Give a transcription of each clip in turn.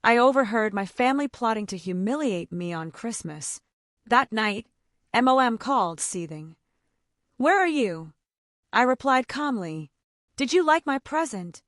I overheard my family plotting to humiliate me on Christmas. That night, Mom called, seething. "Where are you?" I replied calmly. "Did you like my present?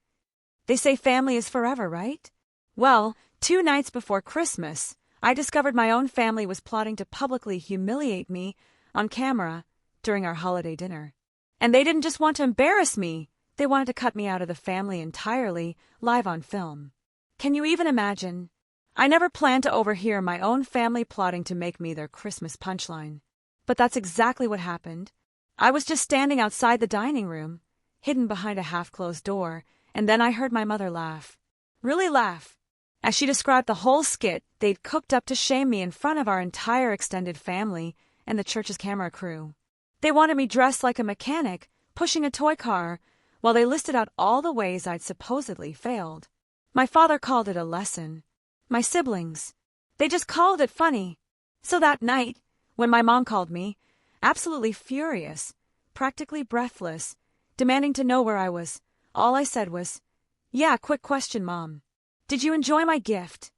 They say family is forever, right?" Well, 2 nights before Christmas, I discovered my own family was plotting to publicly humiliate me on camera during our holiday dinner. And they didn't just want to embarrass me, they wanted to cut me out of the family entirely, live on film. Can you even imagine? I never planned to overhear my own family plotting to make me their Christmas punchline. But that's exactly what happened. I was just standing outside the dining room, hidden behind a half-closed door, and then I heard my mother laugh. Really laugh. As she described the whole skit they'd cooked up to shame me in front of our entire extended family and the church's camera crew. They wanted me dressed like a mechanic, pushing a toy car, while they listed out all the ways I'd supposedly failed. My father called it a lesson. My siblings, they just called it funny. So that night, when my mom called me, absolutely furious, practically breathless, demanding to know where I was, all I said was, "Yeah, quick question, Mom. Did you enjoy my gift?"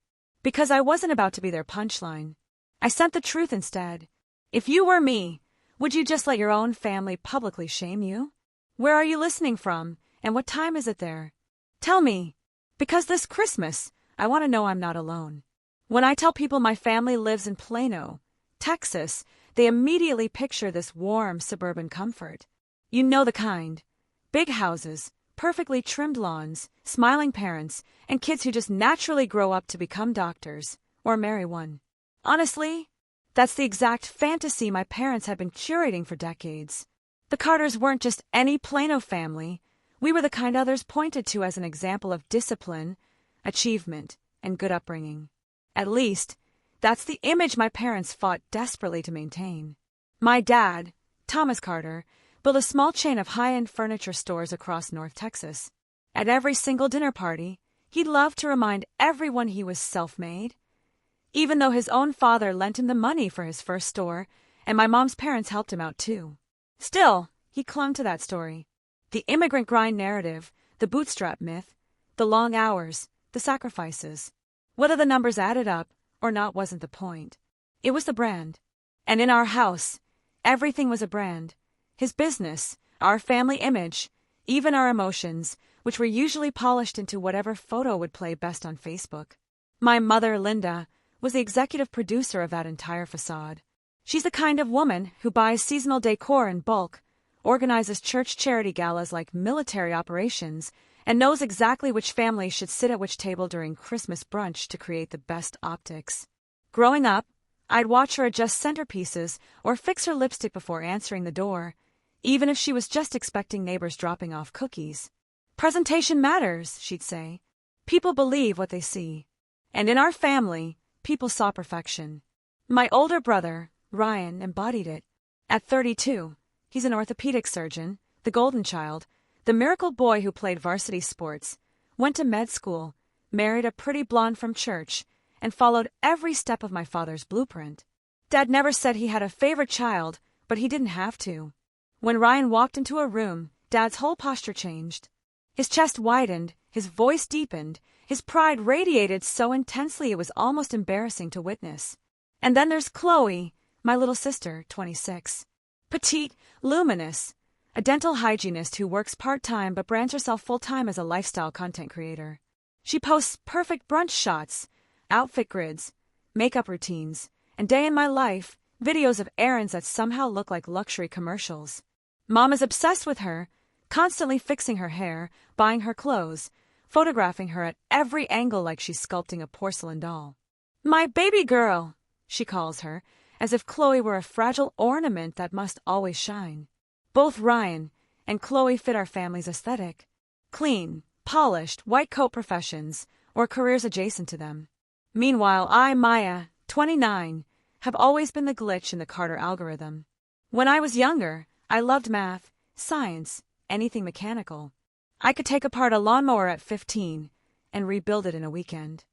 Because I wasn't about to be their punchline. I sent the truth instead. If you were me, would you just let your own family publicly shame you? Where are you listening from, and what time is it there? Tell me, because this Christmas, I want to know I'm not alone. When I tell people my family lives in Plano, Texas, they immediately picture this warm suburban comfort. You know the kind. Big houses, perfectly trimmed lawns, smiling parents, and kids who just naturally grow up to become doctors, or marry one. Honestly, that's the exact fantasy my parents had been curating for decades. The Carters weren't just any Plano family. We were the kind others pointed to as an example of discipline, achievement, and good upbringing. At least, that's the image my parents fought desperately to maintain. My dad, Thomas Carter, built a small chain of high-end furniture stores across North Texas. At every single dinner party, he loved to remind everyone he was self-made. Even though his own father lent him the money for his first store, and my mom's parents helped him out too. Still, he clung to that story. The immigrant grind narrative, the bootstrap myth, the long hours, the sacrifices. Whether the numbers added up or not wasn't the point. It was the brand. And in our house, everything was a brand. His business, our family image, even our emotions, which were usually polished into whatever photo would play best on Facebook. My mother, Linda, was the executive producer of that entire facade. She's the kind of woman who buys seasonal decor in bulk, organizes church charity galas like military operations, and knows exactly which family should sit at which table during Christmas brunch to create the best optics. Growing up, I'd watch her adjust centerpieces or fix her lipstick before answering the door, even if she was just expecting neighbors dropping off cookies. Presentation matters, she'd say. People believe what they see. And in our family, people saw perfection. My older brother, Ryan, embodied it. At 32, he's an orthopedic surgeon, the golden child, the miracle boy who played varsity sports, went to med school, married a pretty blonde from church, and followed every step of my father's blueprint. Dad never said he had a favorite child, but he didn't have to. When Ryan walked into a room, Dad's whole posture changed. His chest widened, his voice deepened, his pride radiated so intensely it was almost embarrassing to witness. And then there's Chloe, my little sister, 26. Petite, luminous, a dental hygienist who works part-time but brands herself full-time as a lifestyle content creator. She posts perfect brunch shots, outfit grids, makeup routines, and day in my life, videos of errands that somehow look like luxury commercials. Mom is obsessed with her, constantly fixing her hair, buying her clothes, photographing her at every angle like she's sculpting a porcelain doll. My baby girl, she calls her, as if Chloe were a fragile ornament that must always shine. Both Ryan and Chloe fit our family's aesthetic. Clean, polished, white coat professions, or careers adjacent to them. Meanwhile, I, Maya, 29, have always been the glitch in the Carter algorithm. When I was younger, I loved math, science, anything mechanical. I could take apart a lawnmower at 15 and rebuild it in a weekend.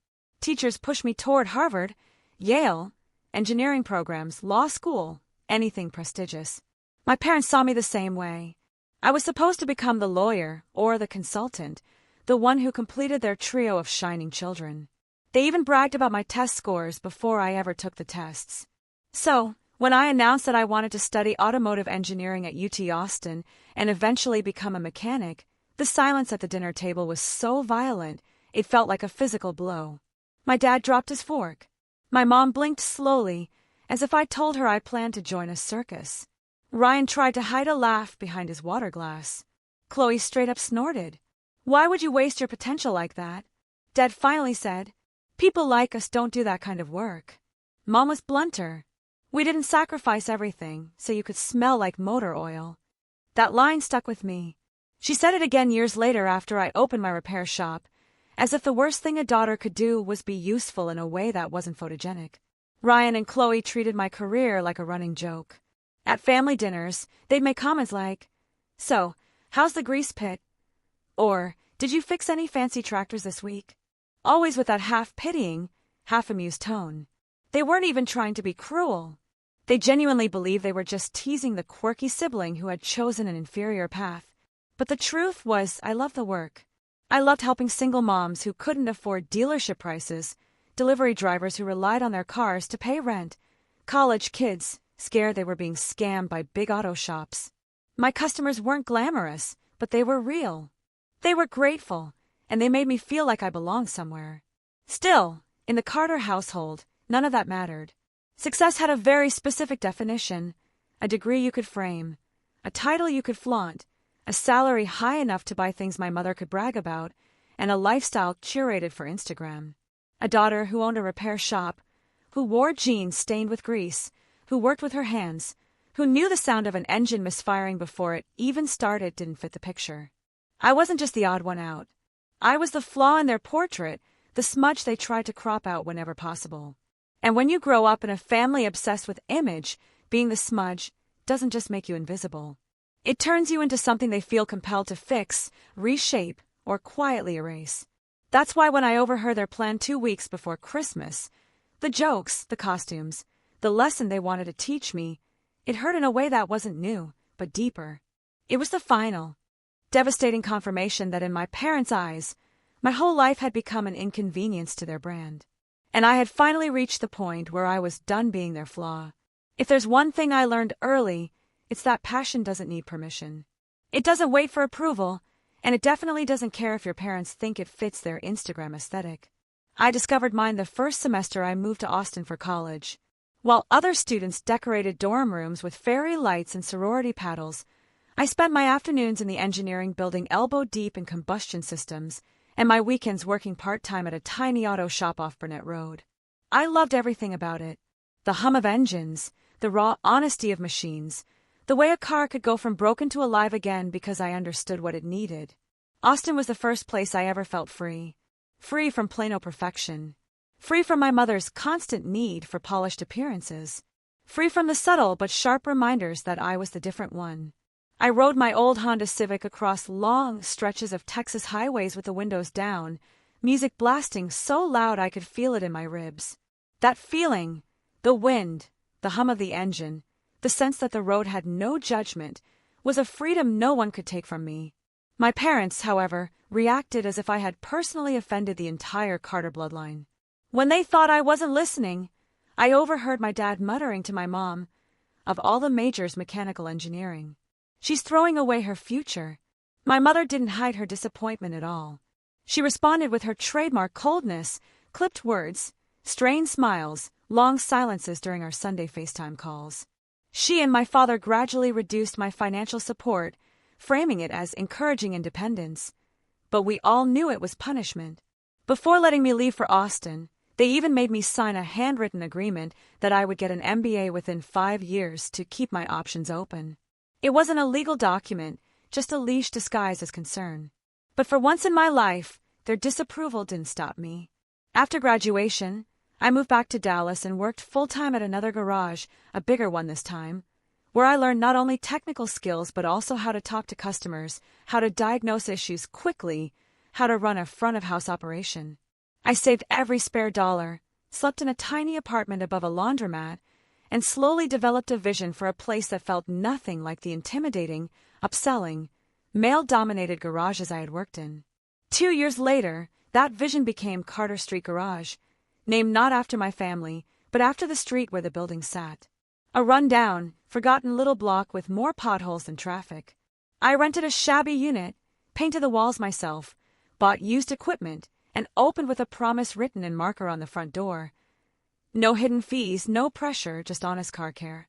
Teachers pushed me toward Harvard, Yale, engineering programs, law school, anything prestigious. My parents saw me the same way. I was supposed to become the lawyer or the consultant, the one who completed their trio of shining children. They even bragged about my test scores before I ever took the tests. So, when I announced that I wanted to study automotive engineering at UT Austin and eventually become a mechanic, the silence at the dinner table was so violent, it felt like a physical blow. My dad dropped his fork. My mom blinked slowly, as if I told her I planned to join a circus. Ryan tried to hide a laugh behind his water glass. Chloe straight up snorted. "Why would you waste your potential like that?" Dad finally said, "People like us don't do that kind of work." Mom was blunter. "We didn't sacrifice everything so you could smell like motor oil." That line stuck with me. She said it again years later after I opened my repair shop, as if the worst thing a daughter could do was be useful in a way that wasn't photogenic. Ryan and Chloe treated my career like a running joke. At family dinners, they'd make comments like, "So, how's the grease pit?" Or, "Did you fix any fancy tractors this week?" Always with that half-pitying, half-amused tone. They weren't even trying to be cruel. They genuinely believed they were just teasing the quirky sibling who had chosen an inferior path. But the truth was, I loved the work. I loved helping single moms who couldn't afford dealership prices, delivery drivers who relied on their cars to pay rent, college kids scared they were being scammed by big auto shops. My customers weren't glamorous, but they were real. They were grateful, and they made me feel like I belonged somewhere. Still, in the Carter household, none of that mattered. Success had a very specific definition: a degree you could frame, a title you could flaunt, a salary high enough to buy things my mother could brag about, and a lifestyle curated for Instagram. A daughter who owned a repair shop, who wore jeans stained with grease, who worked with her hands, who knew the sound of an engine misfiring before it even started didn't fit the picture. I wasn't just the odd one out. I was the flaw in their portrait, the smudge they tried to crop out whenever possible. And when you grow up in a family obsessed with image, being the smudge doesn't just make you invisible. It turns you into something they feel compelled to fix, reshape, or quietly erase. That's why when I overheard their plan 2 weeks before Christmas, the jokes, the costumes, the lesson they wanted to teach me, it hurt in a way that wasn't new, but deeper. It was the final, devastating confirmation that in my parents' eyes, my whole life had become an inconvenience to their brand. And I had finally reached the point where I was done being their flaw. If there's one thing I learned early, it's that passion doesn't need permission. It doesn't wait for approval, and it definitely doesn't care if your parents think it fits their Instagram aesthetic. I discovered mine the first semester I moved to Austin for college. While other students decorated dorm rooms with fairy lights and sorority paddles, I spent my afternoons in the engineering building elbow-deep in combustion systems, and my weekends working part-time at a tiny auto shop off Burnett Road. I loved everything about it. The hum of engines, the raw honesty of machines, the way a car could go from broken to alive again because I understood what it needed. Austin was the first place I ever felt free. Free from plain old perfection. Free from my mother's constant need for polished appearances. Free from the subtle but sharp reminders that I was the different one. I rode my old Honda Civic across long stretches of Texas highways with the windows down, music blasting so loud I could feel it in my ribs. That feeling, the wind, the hum of the engine, the sense that the road had no judgment, was a freedom no one could take from me. My parents, however, reacted as if I had personally offended the entire Carter bloodline. When they thought I wasn't listening, I overheard my dad muttering to my mom, "Of all the majors, mechanical engineering. She's throwing away her future." My mother didn't hide her disappointment at all. She responded with her trademark coldness, clipped words, strained smiles, long silences during our Sunday FaceTime calls. She and my father gradually reduced my financial support, framing it as encouraging independence. But we all knew it was punishment. Before letting me leave for Austin, they even made me sign a handwritten agreement that I would get an MBA within 5 years to keep my options open. It wasn't a legal document, just a leash disguised as concern. But for once in my life, their disapproval didn't stop me. After graduation, I moved back to Dallas and worked full-time at another garage, a bigger one this time, where I learned not only technical skills but also how to talk to customers, how to diagnose issues quickly, how to run a front-of-house operation. I saved every spare dollar, slept in a tiny apartment above a laundromat, and slowly developed a vision for a place that felt nothing like the intimidating, upselling, male-dominated garages I had worked in. 2 years later, that vision became Carter Street Garage, named not after my family, but after the street where the building sat. A run-down, forgotten little block with more potholes than traffic. I rented a shabby unit, painted the walls myself, bought used equipment, and opened with a promise written in marker on the front door. No hidden fees, no pressure, just honest car care.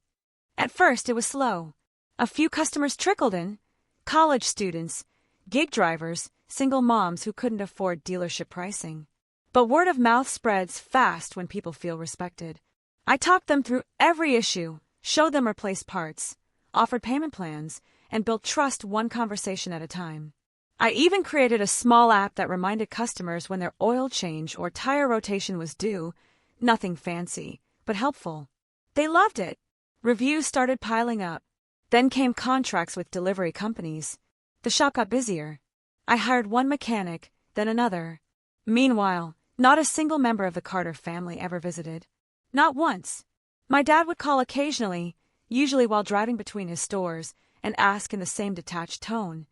At first, it was slow. A few customers trickled in, college students, gig drivers, single moms who couldn't afford dealership pricing. But word of mouth spreads fast when people feel respected. I talked them through every issue, showed them replaced parts, offered payment plans, and built trust one conversation at a time. I even created a small app that reminded customers when their oil change or tire rotation was due. Nothing fancy, but helpful. They loved it. Reviews started piling up. Then came contracts with delivery companies. The shop got busier. I hired one mechanic, then another. Meanwhile, not a single member of the Carter family ever visited. Not once. My dad would call occasionally, usually while driving between his stores, and ask in the same detached tone,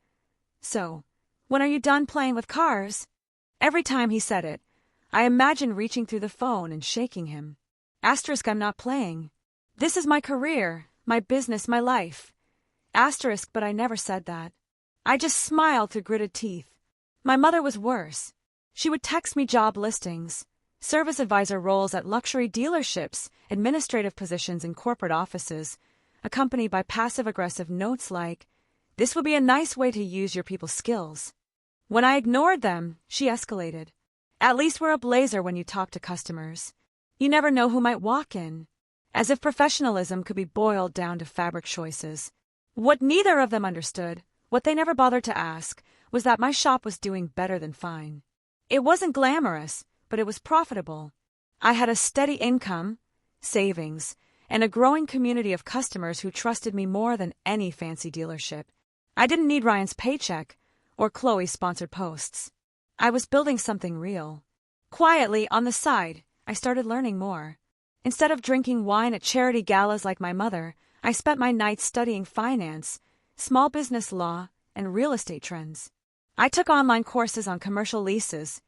"So, when are you done playing with cars?" Every time he said it, I imagined reaching through the phone and shaking him. Asterisk, I'm not playing. This is my career, my business, my life. Asterisk, but I never said that. I just smiled through gritted teeth. My mother was worse. She would text me job listings, service advisor roles at luxury dealerships, administrative positions in corporate offices, accompanied by passive-aggressive notes like, "This would be a nice way to use your people's skills." When I ignored them, she escalated. "At least wear a blazer when you talk to customers. You never know who might walk in." As if professionalism could be boiled down to fabric choices. What neither of them understood, what they never bothered to ask, was that my shop was doing better than fine. It wasn't glamorous, but it was profitable. I had a steady income, savings, and a growing community of customers who trusted me more than any fancy dealership. I didn't need Ryan's paycheck or Chloe's sponsored posts. I was building something real. Quietly, on the side, I started learning more. Instead of drinking wine at charity galas like my mother, I spent my nights studying finance, small business law, and real estate trends. I took online courses on commercial leases,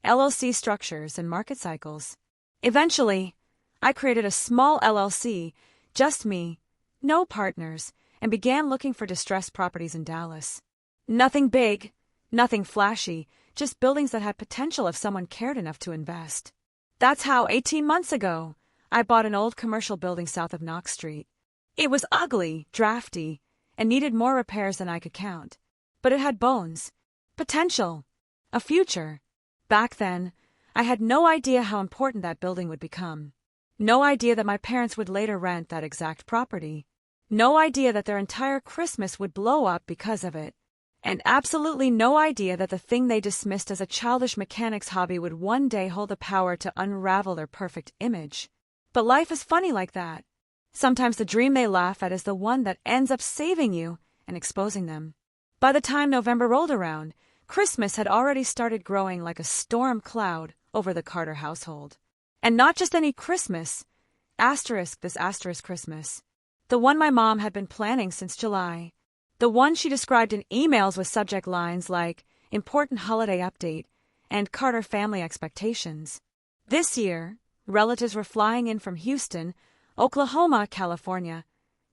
LLC structures, and market cycles. Eventually, I created a small LLC, just me, no partners, and began looking for distressed properties in Dallas. Nothing big, nothing flashy, just buildings that had potential if someone cared enough to invest. That's how 18 months ago, I bought an old commercial building south of Knox Street. It was ugly, drafty, and needed more repairs than I could count. But it had bones, potential, a future. Back then, I had no idea how important that building would become. No idea that my parents would later rent that exact property. No idea that their entire Christmas would blow up because of it. And absolutely no idea that the thing they dismissed as a childish mechanic's hobby would one day hold the power to unravel their perfect image. But life is funny like that. Sometimes the dream they laugh at is the one that ends up saving you and exposing them. By the time November rolled around, Christmas had already started growing like a storm cloud over the Carter household. And not just any Christmas, this asterisk Christmas. The one my mom had been planning since July. The one she described in emails with subject lines like, "Important holiday update," and "Carter family expectations." This year, relatives were flying in from Houston, Oklahoma, California,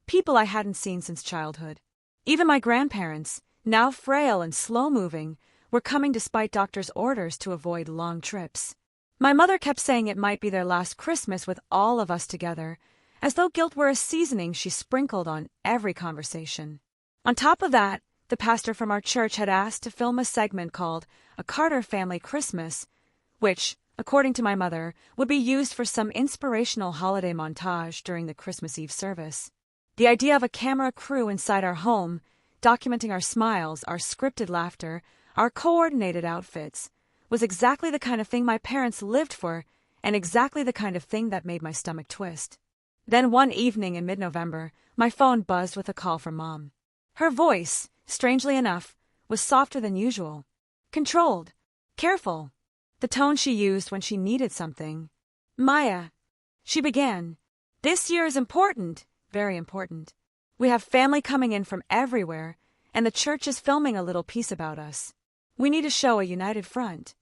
people I hadn't seen since childhood. Even my grandparents, now frail and slow-moving, were coming despite doctors' orders to avoid long trips. My mother kept saying it might be their last Christmas with all of us together, as though guilt were a seasoning she sprinkled on every conversation. On top of that, the pastor from our church had asked to film a segment called A Carter Family Christmas, which, according to my mother, would be used for some inspirational holiday montage during the Christmas Eve service. The idea of a camera crew inside our home, documenting our smiles, our scripted laughter, our coordinated outfits, was exactly the kind of thing my parents lived for and exactly the kind of thing that made my stomach twist. Then one evening in mid-November, my phone buzzed with a call from Mom. Her voice, strangely enough, was softer than usual. Controlled. Careful. The tone she used when she needed something. "Maya," she began, "this year is important, very important. We have family coming in from everywhere, and the church is filming a little piece about us. We need to show a united front."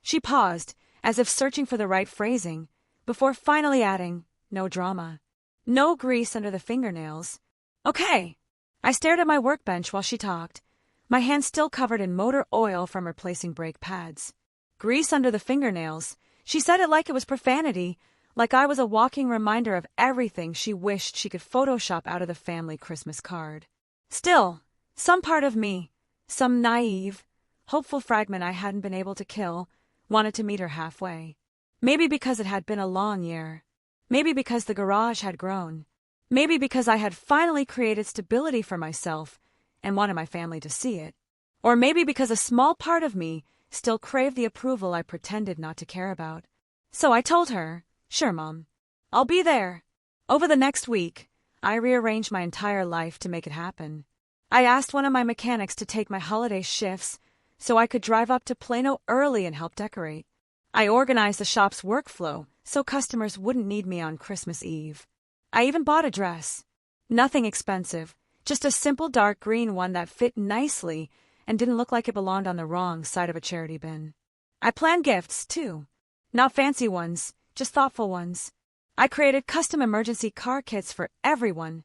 She paused, as if searching for the right phrasing, before finally adding, "No drama. No grease under the fingernails." "Okay." I stared at my workbench while she talked, my hands still covered in motor oil from replacing brake pads. Grease under the fingernails. She said it like it was profanity, like I was a walking reminder of everything she wished she could Photoshop out of the family Christmas card. Still, some part of me, some naive, hopeful fragment I hadn't been able to kill, wanted to meet her halfway. Maybe because it had been a long year. Maybe because the garage had grown. Maybe because I had finally created stability for myself and wanted my family to see it. Or maybe because a small part of me still craved the approval I pretended not to care about. So I told her, "Sure, Mom. I'll be there." Over the next week, I rearranged my entire life to make it happen. I asked one of my mechanics to take my holiday shifts so I could drive up to Plano early and help decorate. I organized the shop's workflow so customers wouldn't need me on Christmas Eve. I even bought a dress. Nothing expensive, just a simple dark green one that fit nicely and didn't look like it belonged on the wrong side of a charity bin. I planned gifts, too. Not fancy ones, just thoughtful ones. I created custom emergency car kits for everyone.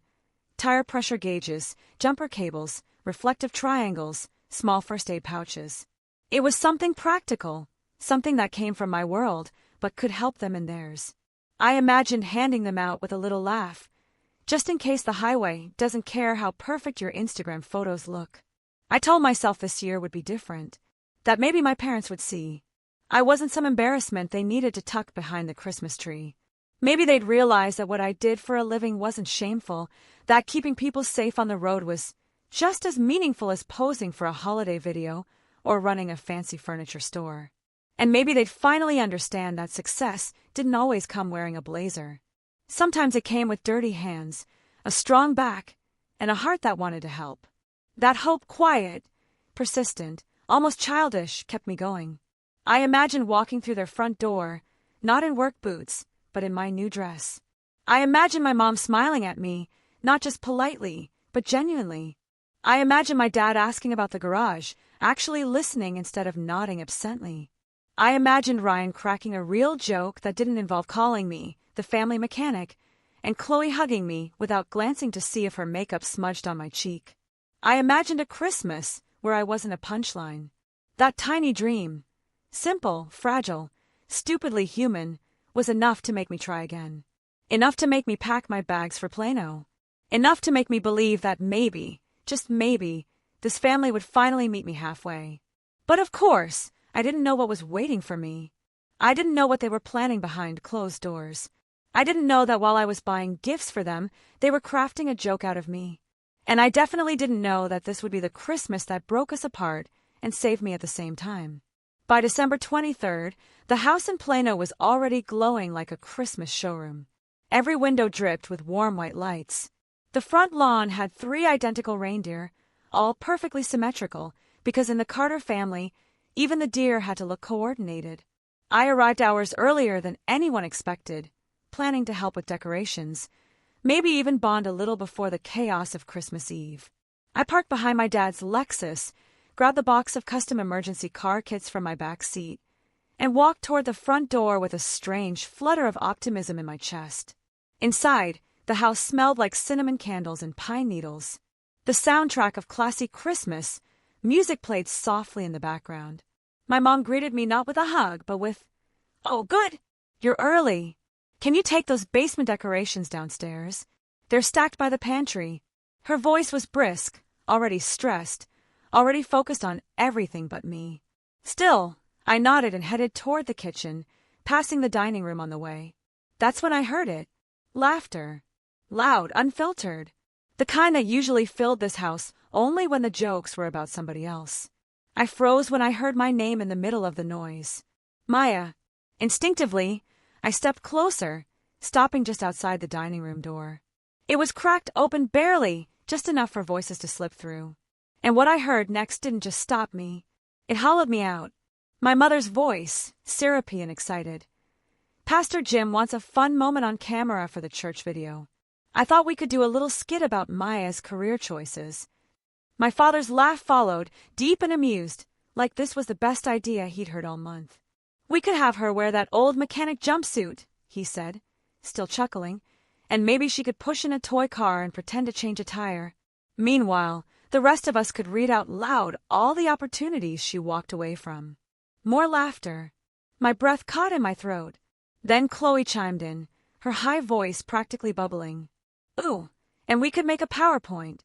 Tire pressure gauges, jumper cables, reflective triangles, small first aid pouches. It was something practical, something that came from my world, but could help them in theirs. I imagined handing them out with a little laugh, just in case the highway doesn't care how perfect your Instagram photos look. I told myself this year would be different, that maybe my parents would see. I wasn't some embarrassment they needed to tuck behind the Christmas tree. Maybe they'd realize that what I did for a living wasn't shameful, that keeping people safe on the road was just as meaningful as posing for a holiday video or running a fancy furniture store. And maybe they'd finally understand that success didn't always come wearing a blazer. Sometimes it came with dirty hands, a strong back, and a heart that wanted to help. That hope, quiet, persistent, almost childish, kept me going. I imagined walking through their front door, not in work boots, but in my new dress. I imagined my mom smiling at me, not just politely, but genuinely. I imagined my dad asking about the garage, actually listening instead of nodding absently. I imagined Ryan cracking a real joke that didn't involve calling me the family mechanic, and Chloe hugging me without glancing to see if her makeup smudged on my cheek. I imagined a Christmas where I wasn't a punchline. That tiny dream, simple, fragile, stupidly human, was enough to make me try again. Enough to make me pack my bags for Plano. Enough to make me believe that maybe, just maybe, this family would finally meet me halfway. But of course, I didn't know what was waiting for me. I didn't know what they were planning behind closed doors. I didn't know that while I was buying gifts for them, they were crafting a joke out of me. And I definitely didn't know that this would be the Christmas that broke us apart and saved me at the same time. By December 23rd, the house in Plano was already glowing like a Christmas showroom. Every window dripped with warm white lights. The front lawn had 3 identical reindeer, all perfectly symmetrical, because in the Carter family, even the deer had to look coordinated. I arrived hours earlier than anyone expected, planning to help with decorations, maybe even bond a little before the chaos of Christmas Eve. I parked behind my dad's Lexus, grabbed the box of custom emergency car kits from my back seat, and walked toward the front door with a strange flutter of optimism in my chest. Inside, the house smelled like cinnamon candles and pine needles. The soundtrack of classy Christmas, music played softly in the background. My mom greeted me not with a hug, but with, "Oh, good! You're early. Can you take those basement decorations downstairs? They're stacked by the pantry." Her voice was brisk, already stressed, already focused on everything but me. Still, I nodded and headed toward the kitchen, passing the dining room on the way. That's when I heard it. Laughter. Loud, unfiltered. The kind that usually filled this house only when the jokes were about somebody else. I froze when I heard my name in the middle of the noise. Maya. Instinctively, I stepped closer, stopping just outside the dining room door. It was cracked open barely, just enough for voices to slip through. And what I heard next didn't just stop me. It hollowed me out. My mother's voice, syrupy and excited. "Pastor Jim wants a fun moment on camera for the church video. I thought we could do a little skit about Maya's career choices." My father's laugh followed, deep and amused, like this was the best idea he'd heard all month. We could have her wear that old mechanic jumpsuit, he said, still chuckling, and maybe she could push in a toy car and pretend to change a tire. Meanwhile, the rest of us could read out loud all the opportunities she walked away from. More laughter. My breath caught in my throat. Then Chloe chimed in, her high voice practically bubbling. Ooh, and we could make a PowerPoint.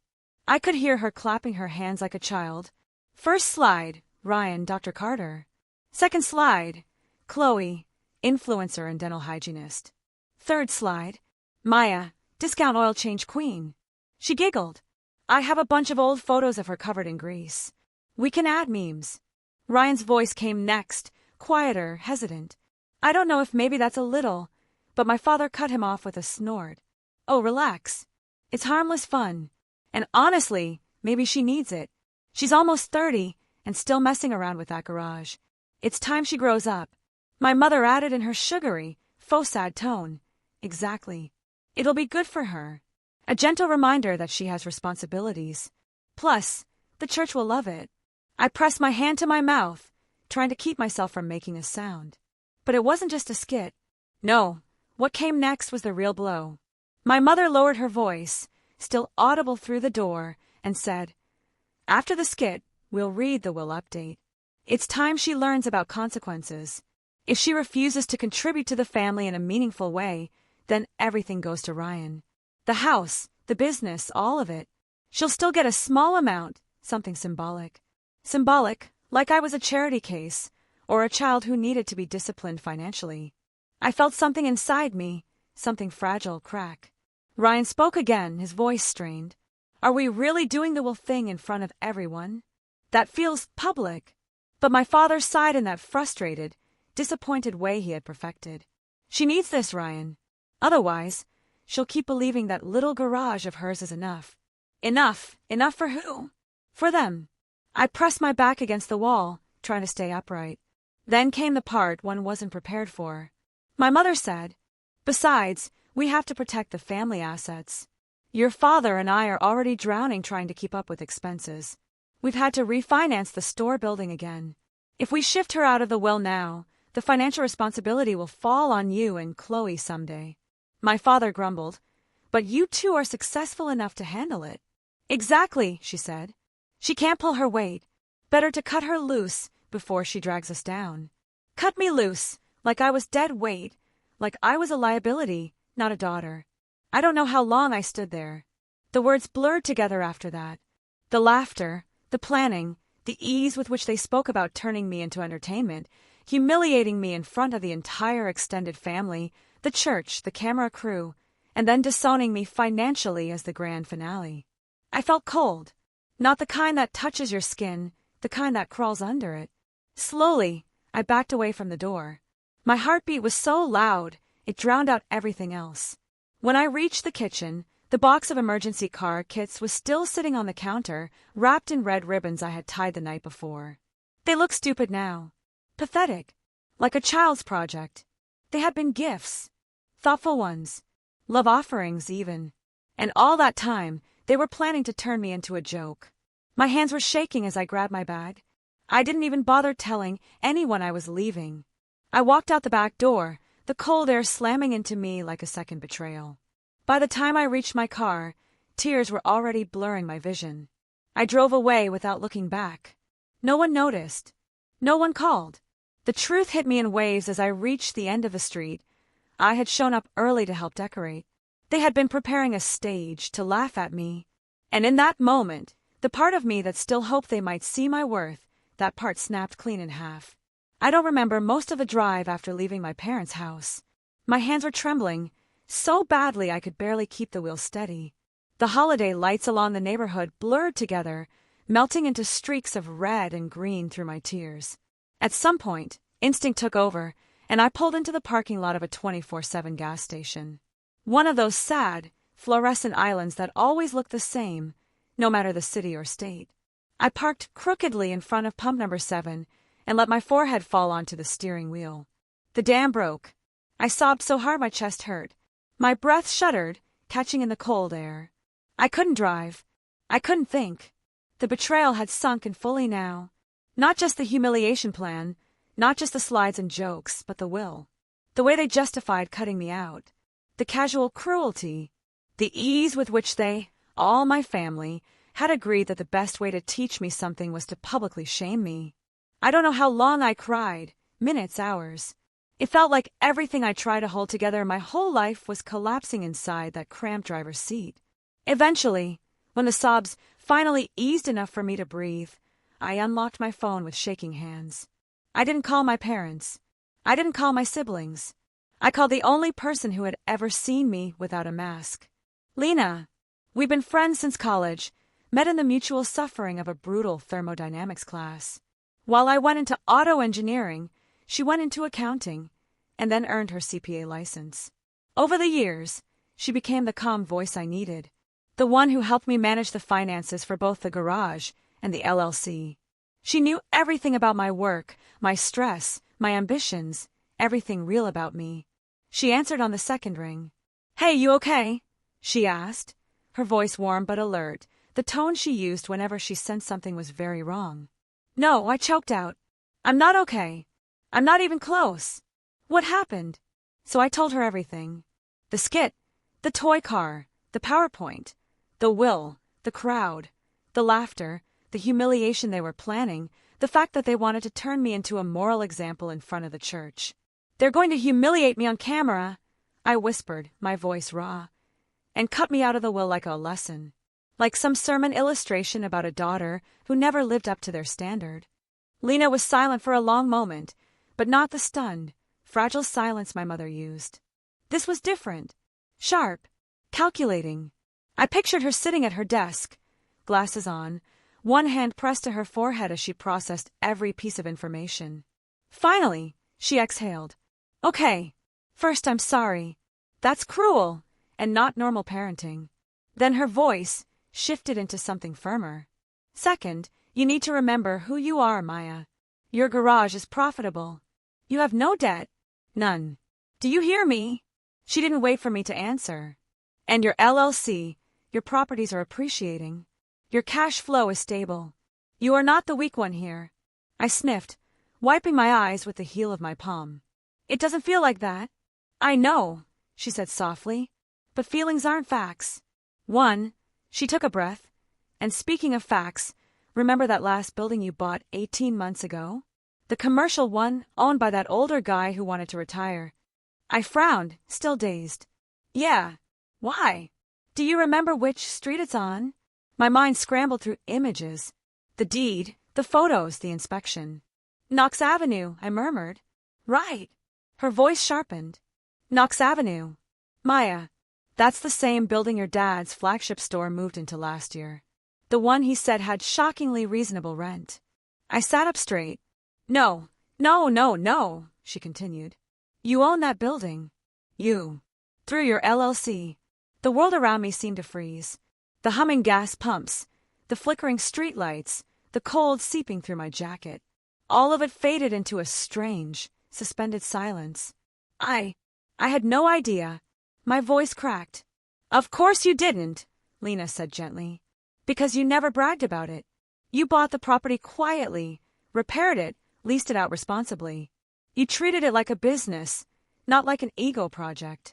I could hear her clapping her hands like a child. First slide, Ryan, Dr. Carter. Second slide, Chloe, influencer and dental hygienist. Third slide, Maya, discount oil change queen. She giggled. I have a bunch of old photos of her covered in grease. We can add memes. Ryan's voice came next, quieter, hesitant. I don't know if maybe that's a little, but my father cut him off with a snort. Oh, relax. It's harmless fun. And honestly, maybe she needs it. She's almost 30 and still messing around with that garage. It's time she grows up. My mother added in her sugary, faux sad tone. Exactly. It'll be good for her. A gentle reminder that she has responsibilities. Plus, the church will love it. I pressed my hand to my mouth, trying to keep myself from making a sound. But it wasn't just a skit. No, what came next was the real blow. My mother lowered her voice, still audible through the door, and said, After the skit, we'll read the will update. It's time she learns about consequences. If she refuses to contribute to the family in a meaningful way, then everything goes to Ryan. The house, the business, all of it. She'll still get a small amount, something symbolic. Symbolic, like I was a charity case, or a child who needed to be disciplined financially. I felt something inside me, something fragile, crack. Ryan spoke again, his voice strained. Are we really doing the will thing in front of everyone? That feels public. But my father sighed in that frustrated, disappointed way he had perfected. She needs this, Ryan. Otherwise, she'll keep believing that little garage of hers is enough. Enough for who? For them. I pressed my back against the wall, trying to stay upright. Then came the part one wasn't prepared for. My mother said, Besides, we have to protect the family assets. Your father and I are already drowning trying to keep up with expenses. We've had to refinance the store building again. If we shift her out of the will now, the financial responsibility will fall on you and Chloe someday. My father grumbled, But you two are successful enough to handle it. Exactly, she said. She can't pull her weight. Better to cut her loose before she drags us down. Cut me loose, like I was dead weight, like I was a liability, not a daughter. I don't know how long I stood there. The words blurred together after that. The laughter, the planning, the ease with which they spoke about turning me into entertainment, humiliating me in front of the entire extended family, the church, the camera crew, and then disowning me financially as the grand finale. I felt cold. Not the kind that touches your skin, the kind that crawls under it. Slowly, I backed away from the door. My heartbeat was so loud, it drowned out everything else. When I reached the kitchen, the box of emergency car kits was still sitting on the counter, wrapped in red ribbons I had tied the night before. They looked stupid now. Pathetic. Like a child's project. They had been gifts. Thoughtful ones. Love offerings, even. And all that time, they were planning to turn me into a joke. My hands were shaking as I grabbed my bag. I didn't even bother telling anyone I was leaving. I walked out the back door, the cold air slamming into me like a second betrayal. By the time I reached my car, tears were already blurring my vision. I drove away without looking back. No one noticed. No one called. The truth hit me in waves as I reached the end of the street. I had shown up early to help decorate. They had been preparing a stage to laugh at me. And in that moment, the part of me that still hoped they might see my worth, that part snapped clean in half. I don't remember most of the drive after leaving my parents' house. My hands were trembling, so badly I could barely keep the wheel steady. The holiday lights along the neighborhood blurred together, melting into streaks of red and green through my tears. At some point, instinct took over, and I pulled into the parking lot of a 24/7 gas station. One of those sad, fluorescent islands that always look the same, no matter the city or state. I parked crookedly in front of pump number 7 and let my forehead fall onto the steering wheel. The dam broke. I sobbed so hard my chest hurt. My breath shuddered, catching in the cold air. I couldn't drive. I couldn't think. The betrayal had sunk in fully now. Not just the humiliation plan, Not just the slides and jokes, but the will. The way they justified cutting me out. The casual cruelty. The ease with which they, all my family, had agreed that the best way to teach me something was to publicly shame me. I don't know how long I cried. Minutes, hours. It felt like everything I tried to hold together my whole life was collapsing inside that cramped driver's seat. Eventually, when the sobs finally eased enough for me to breathe, I unlocked my phone with shaking hands. I didn't call my parents. I didn't call my siblings. I called the only person who had ever seen me without a mask. Lena. We've been friends since college, met in the mutual suffering of a brutal thermodynamics class. While I went into auto engineering, she went into accounting, and then earned her CPA license. Over the years, she became the calm voice I needed, the one who helped me manage the finances for both the garage and the LLC. She knew everything about my work, my stress, my ambitions, everything real about me. She answered on the second ring. "Hey, you okay?" she asked, her voice warm but alert, the tone she used whenever she sensed something was very wrong. "No," I choked out. "I'm not okay. I'm not even close. What happened?" So I told her everything. The skit, the toy car, the PowerPoint, the will, the crowd, the laughter, the humiliation they were planning, the fact that they wanted to turn me into a moral example in front of the church. "They're going to humiliate me on camera," I whispered, my voice raw, "and cut me out of the will like a lesson. Like some sermon illustration about a daughter who never lived up to their standard." Lena was silent for a long moment, but not the stunned, fragile silence my mother used. This was different. Sharp. Calculating. I pictured her sitting at her desk, glasses on, one hand pressed to her forehead as she processed every piece of information. Finally, she exhaled. "Okay. First, I'm sorry. That's cruel, and not normal parenting." Then her voice shifted into something firmer. "Second, you need to remember who you are, Maya. Your garage is profitable. You have no debt. None. Do you hear me?" She didn't wait for me to answer. "And your LLC, your properties are appreciating. Your cash flow is stable. You are not the weak one here." I sniffed, wiping my eyes with the heel of my palm. "It doesn't feel like that." "I know," she said softly, "but feelings aren't facts." "One," she took a breath, "and speaking of facts, remember that last building you bought 18 months ago? The commercial one owned by that older guy who wanted to retire." I frowned, still dazed. "Yeah. Why? Do you remember which street it's on?" My mind scrambled through images. The deed, the photos, the inspection. "Knox Avenue," I murmured. "Right." Her voice sharpened. "Knox Avenue. Maya, that's the same building your dad's flagship store moved into last year. The one he said had shockingly reasonable rent." I sat up straight. No, she continued. "You own that building. You. Through your LLC." The world around me seemed to freeze. The humming gas pumps, the flickering streetlights, the cold seeping through my jacket. All of it faded into a strange, suspended silence. I had no idea. My voice cracked. "Of course you didn't," Lena said gently. "Because you never bragged about it. You bought the property quietly, repaired it, leased it out responsibly. You treated it like a business, not like an ego project."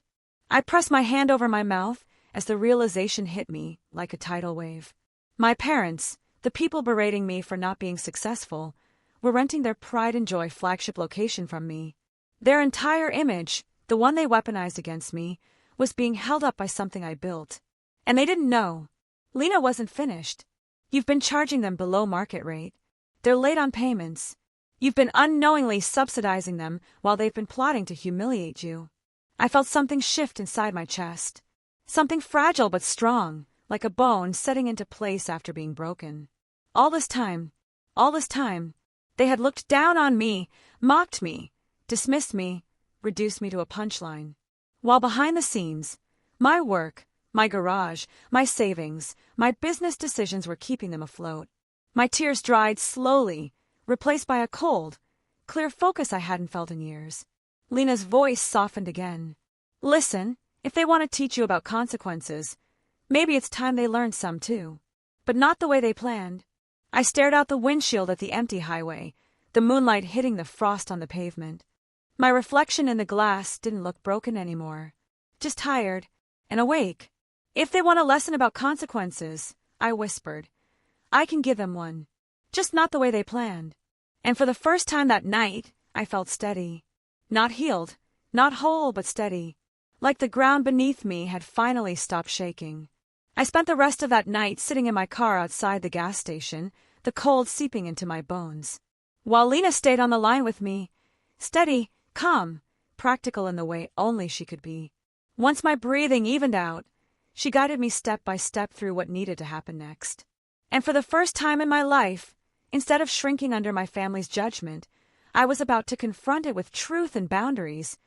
I pressed my hand over my mouth as the realization hit me like a tidal wave. My parents, the people berating me for not being successful, were renting their pride and joy flagship location from me. Their entire image, the one they weaponized against me, was being held up by something I built. And they didn't know. Lena wasn't finished. "You've been charging them below market rate. They're late on payments. You've been unknowingly subsidizing them while they've been plotting to humiliate you." I felt something shift inside my chest. Something fragile but strong, like a bone setting into place after being broken. All this time, they had looked down on me, mocked me, dismissed me, reduced me to a punchline. While behind the scenes, my work, my garage, my savings, my business decisions were keeping them afloat. My tears dried slowly, replaced by a cold, clear focus I hadn't felt in years. Lena's voice softened again. "Listen, if they want to teach you about consequences, maybe it's time they learned some too. But not the way they planned." I stared out the windshield at the empty highway, the moonlight hitting the frost on the pavement. My reflection in the glass didn't look broken anymore, just tired and awake. If they want a lesson about consequences, I whispered, I can give them one, just not the way they planned. And for the first time that night, I felt steady. Not healed, not whole, but steady. Like the ground beneath me had finally stopped shaking. I spent the rest of that night sitting in my car outside the gas station, the cold seeping into my bones. While Lena stayed on the line with me, steady, calm, practical in the way only she could be. Once my breathing evened out, she guided me step by step through what needed to happen next. And for the first time in my life, instead of shrinking under my family's judgment, I was about to confront it with truth and boundaries,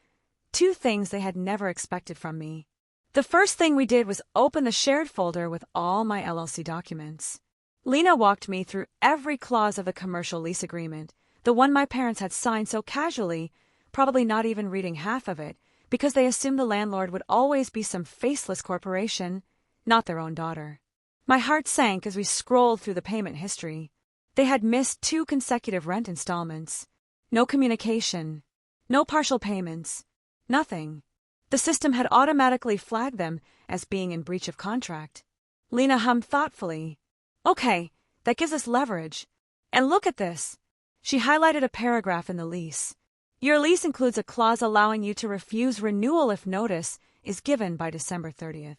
two things they had never expected from me. The first thing we did was open the shared folder with all my LLC documents. Lena walked me through every clause of the commercial lease agreement, the one my parents had signed so casually, probably not even reading half of it, because they assumed the landlord would always be some faceless corporation, not their own daughter. My heart sank as we scrolled through the payment history. They had missed 2 consecutive rent installments. No communication. No partial payments. Nothing. The system had automatically flagged them as being in breach of contract. Lena hummed thoughtfully. Okay, that gives us leverage. And look at this. She highlighted a paragraph in the lease. Your lease includes a clause allowing you to refuse renewal if notice is given by December 30th.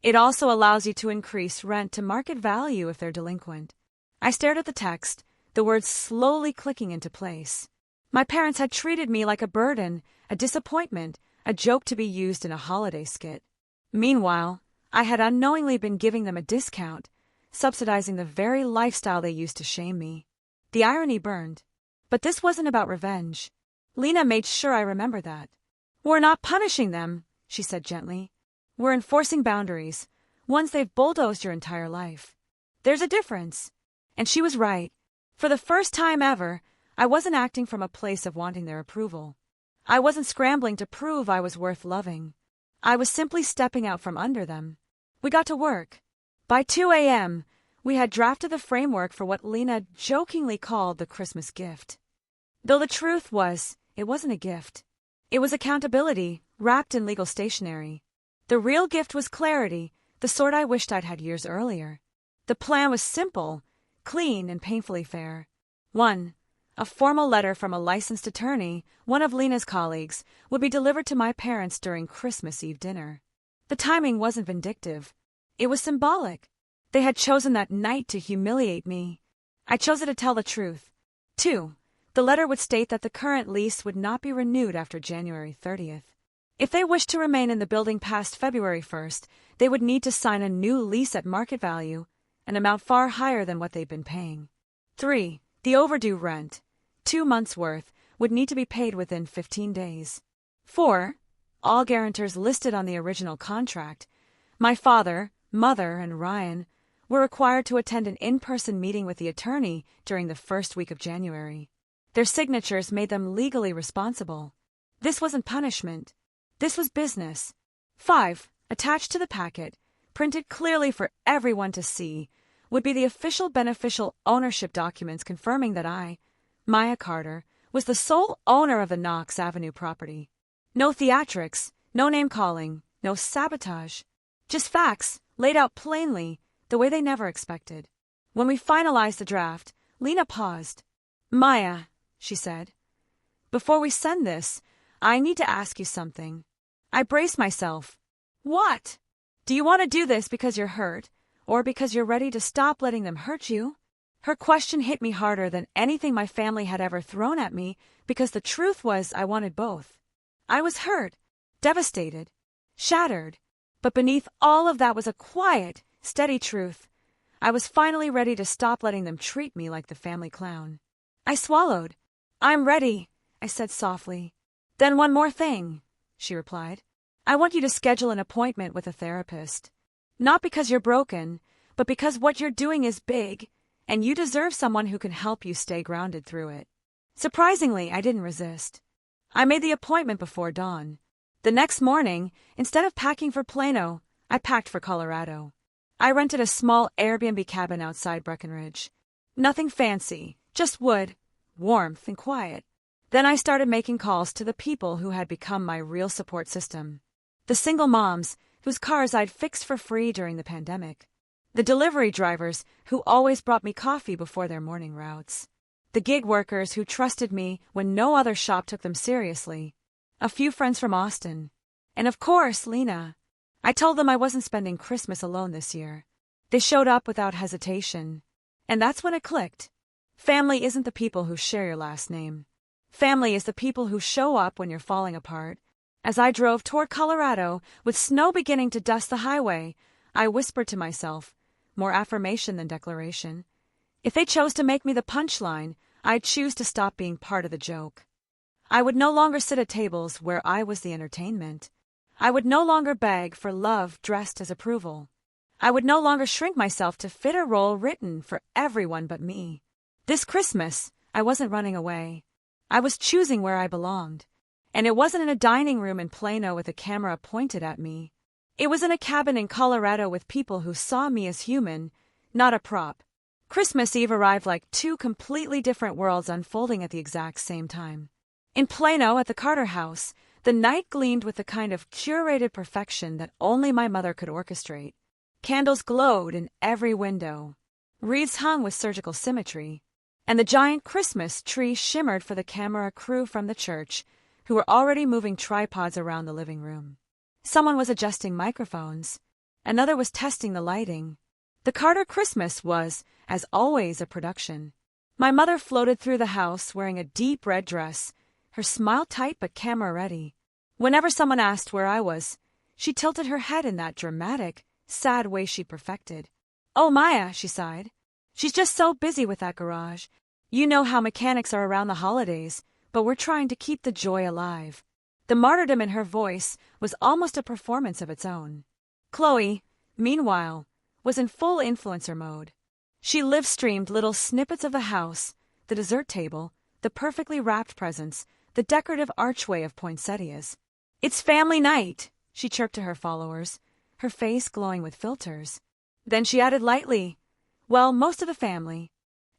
It also allows you to increase rent to market value if they're delinquent. I stared at the text, the words slowly clicking into place. My parents had treated me like a burden, a disappointment, a joke to be used in a holiday skit. Meanwhile, I had unknowingly been giving them a discount, subsidizing the very lifestyle they used to shame me. The irony burned. But this wasn't about revenge. Lena made sure I remembered that. We're not punishing them, she said gently. We're enforcing boundaries, ones they've bulldozed your entire life. There's a difference. And she was right. For the first time ever, I wasn't acting from a place of wanting their approval. I wasn't scrambling to prove I was worth loving. I was simply stepping out from under them. We got to work. By 2 a.m., we had drafted the framework for what Lena jokingly called the Christmas gift. Though the truth was, it wasn't a gift. It was accountability, wrapped in legal stationery. The real gift was clarity, the sort I wished I'd had years earlier. The plan was simple, clean, and painfully fair. 1. A formal letter from a licensed attorney, one of Lena's colleagues, would be delivered to my parents during Christmas Eve dinner. The timing wasn't vindictive. It was symbolic. They had chosen that night to humiliate me. I chose it to tell the truth. 2. The letter would state that the current lease would not be renewed after January 30th. If they wished to remain in the building past February 1st, they would need to sign a new lease at market value, an amount far higher than what they'd been paying. 3. The overdue rent, 2 months' worth, would need to be paid within 15 days. 4. All guarantors listed on the original contract, my father, mother, and Ryan, were required to attend an in-person meeting with the attorney during the first week of January. Their signatures made them legally responsible. This wasn't punishment. This was business. 5. Attached to the packet, printed clearly for everyone to see, would be the official beneficial ownership documents confirming that I, Maya Carter, was the sole owner of the Knox Avenue property. No theatrics, no name-calling, no sabotage. Just facts, laid out plainly, the way they never expected. When we finalized the draft, Lena paused. Maya, she said, before we send this, I need to ask you something. I braced myself. What? Do you want to do this because you're hurt, or because you're ready to stop letting them hurt you? Her question hit me harder than anything my family had ever thrown at me, because the truth was I wanted both. I was hurt, devastated, shattered, but beneath all of that was a quiet, steady truth. I was finally ready to stop letting them treat me like the family clown. I swallowed. I'm ready, I said softly. Then one more thing, she replied. I want you to schedule an appointment with a therapist. Not because you're broken, but because what you're doing is big, and you deserve someone who can help you stay grounded through it. Surprisingly, I didn't resist. I made the appointment before dawn. The next morning, instead of packing for Plano, I packed for Colorado. I rented a small Airbnb cabin outside Breckenridge. Nothing fancy, just wood, warmth, and quiet. Then I started making calls to the people who had become my real support system. The single moms, whose cars I'd fixed for free during the pandemic. The delivery drivers, who always brought me coffee before their morning routes. The gig workers who trusted me when no other shop took them seriously. A few friends from Austin. And of course, Lena. I told them I wasn't spending Christmas alone this year. They showed up without hesitation. And that's when it clicked. Family isn't the people who share your last name. Family is the people who show up when you're falling apart. As I drove toward Colorado, with snow beginning to dust the highway, I whispered to myself, more affirmation than declaration. If they chose to make me the punchline, I'd choose to stop being part of the joke. I would no longer sit at tables where I was the entertainment. I would no longer beg for love dressed as approval. I would no longer shrink myself to fit a role written for everyone but me. This Christmas, I wasn't running away. I was choosing where I belonged. And it wasn't in a dining room in Plano with a camera pointed at me. It was in a cabin in Colorado with people who saw me as human, not a prop. Christmas Eve arrived like two completely different worlds unfolding at the exact same time. In Plano at the Carter house, the night gleamed with the kind of curated perfection that only my mother could orchestrate. Candles glowed in every window. Wreaths hung with surgical symmetry. And the giant Christmas tree shimmered for the camera crew from the church, who were already moving tripods around the living room. Someone was adjusting microphones. Another was testing the lighting. The Carter Christmas was, as always, a production. My mother floated through the house wearing a deep red dress, her smile tight but camera ready. Whenever someone asked where I was, she tilted her head in that dramatic, sad way she perfected. "Oh, Maya," she sighed. "She's just so busy with that garage. You know how mechanics are around the holidays, but we're trying to keep the joy alive." The martyrdom in her voice was almost a performance of its own. Chloe, meanwhile, was in full influencer mode. She live-streamed little snippets of the house, the dessert table, the perfectly wrapped presents, the decorative archway of poinsettias. "It's family night," she chirped to her followers, her face glowing with filters. Then she added lightly, "Well, most of the family,"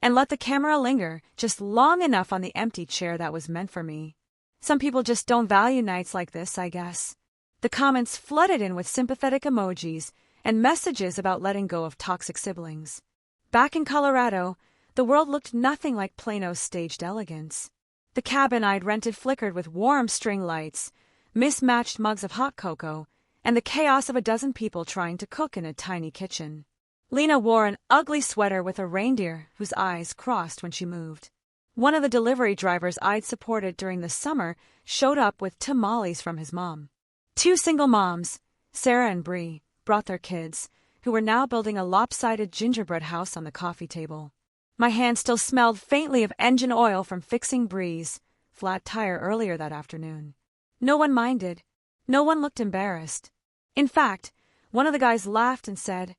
and let the camera linger just long enough on the empty chair that was meant for me. Some people just don't value nights like this, I guess. The comments flooded in with sympathetic emojis and messages about letting go of toxic siblings. Back in Colorado, the world looked nothing like Plano's staged elegance. The cabin I'd rented flickered with warm string lights, mismatched mugs of hot cocoa, and the chaos of a dozen people trying to cook in a tiny kitchen. Lena wore an ugly sweater with a reindeer whose eyes crossed when she moved. One of the delivery drivers I'd supported during the summer showed up with tamales from his mom. Two single moms, Sarah and Bree, brought their kids, who were now building a lopsided gingerbread house on the coffee table. My hand still smelled faintly of engine oil from fixing Bree's flat tire earlier that afternoon. No one minded. No one looked embarrassed. In fact, one of the guys laughed and said,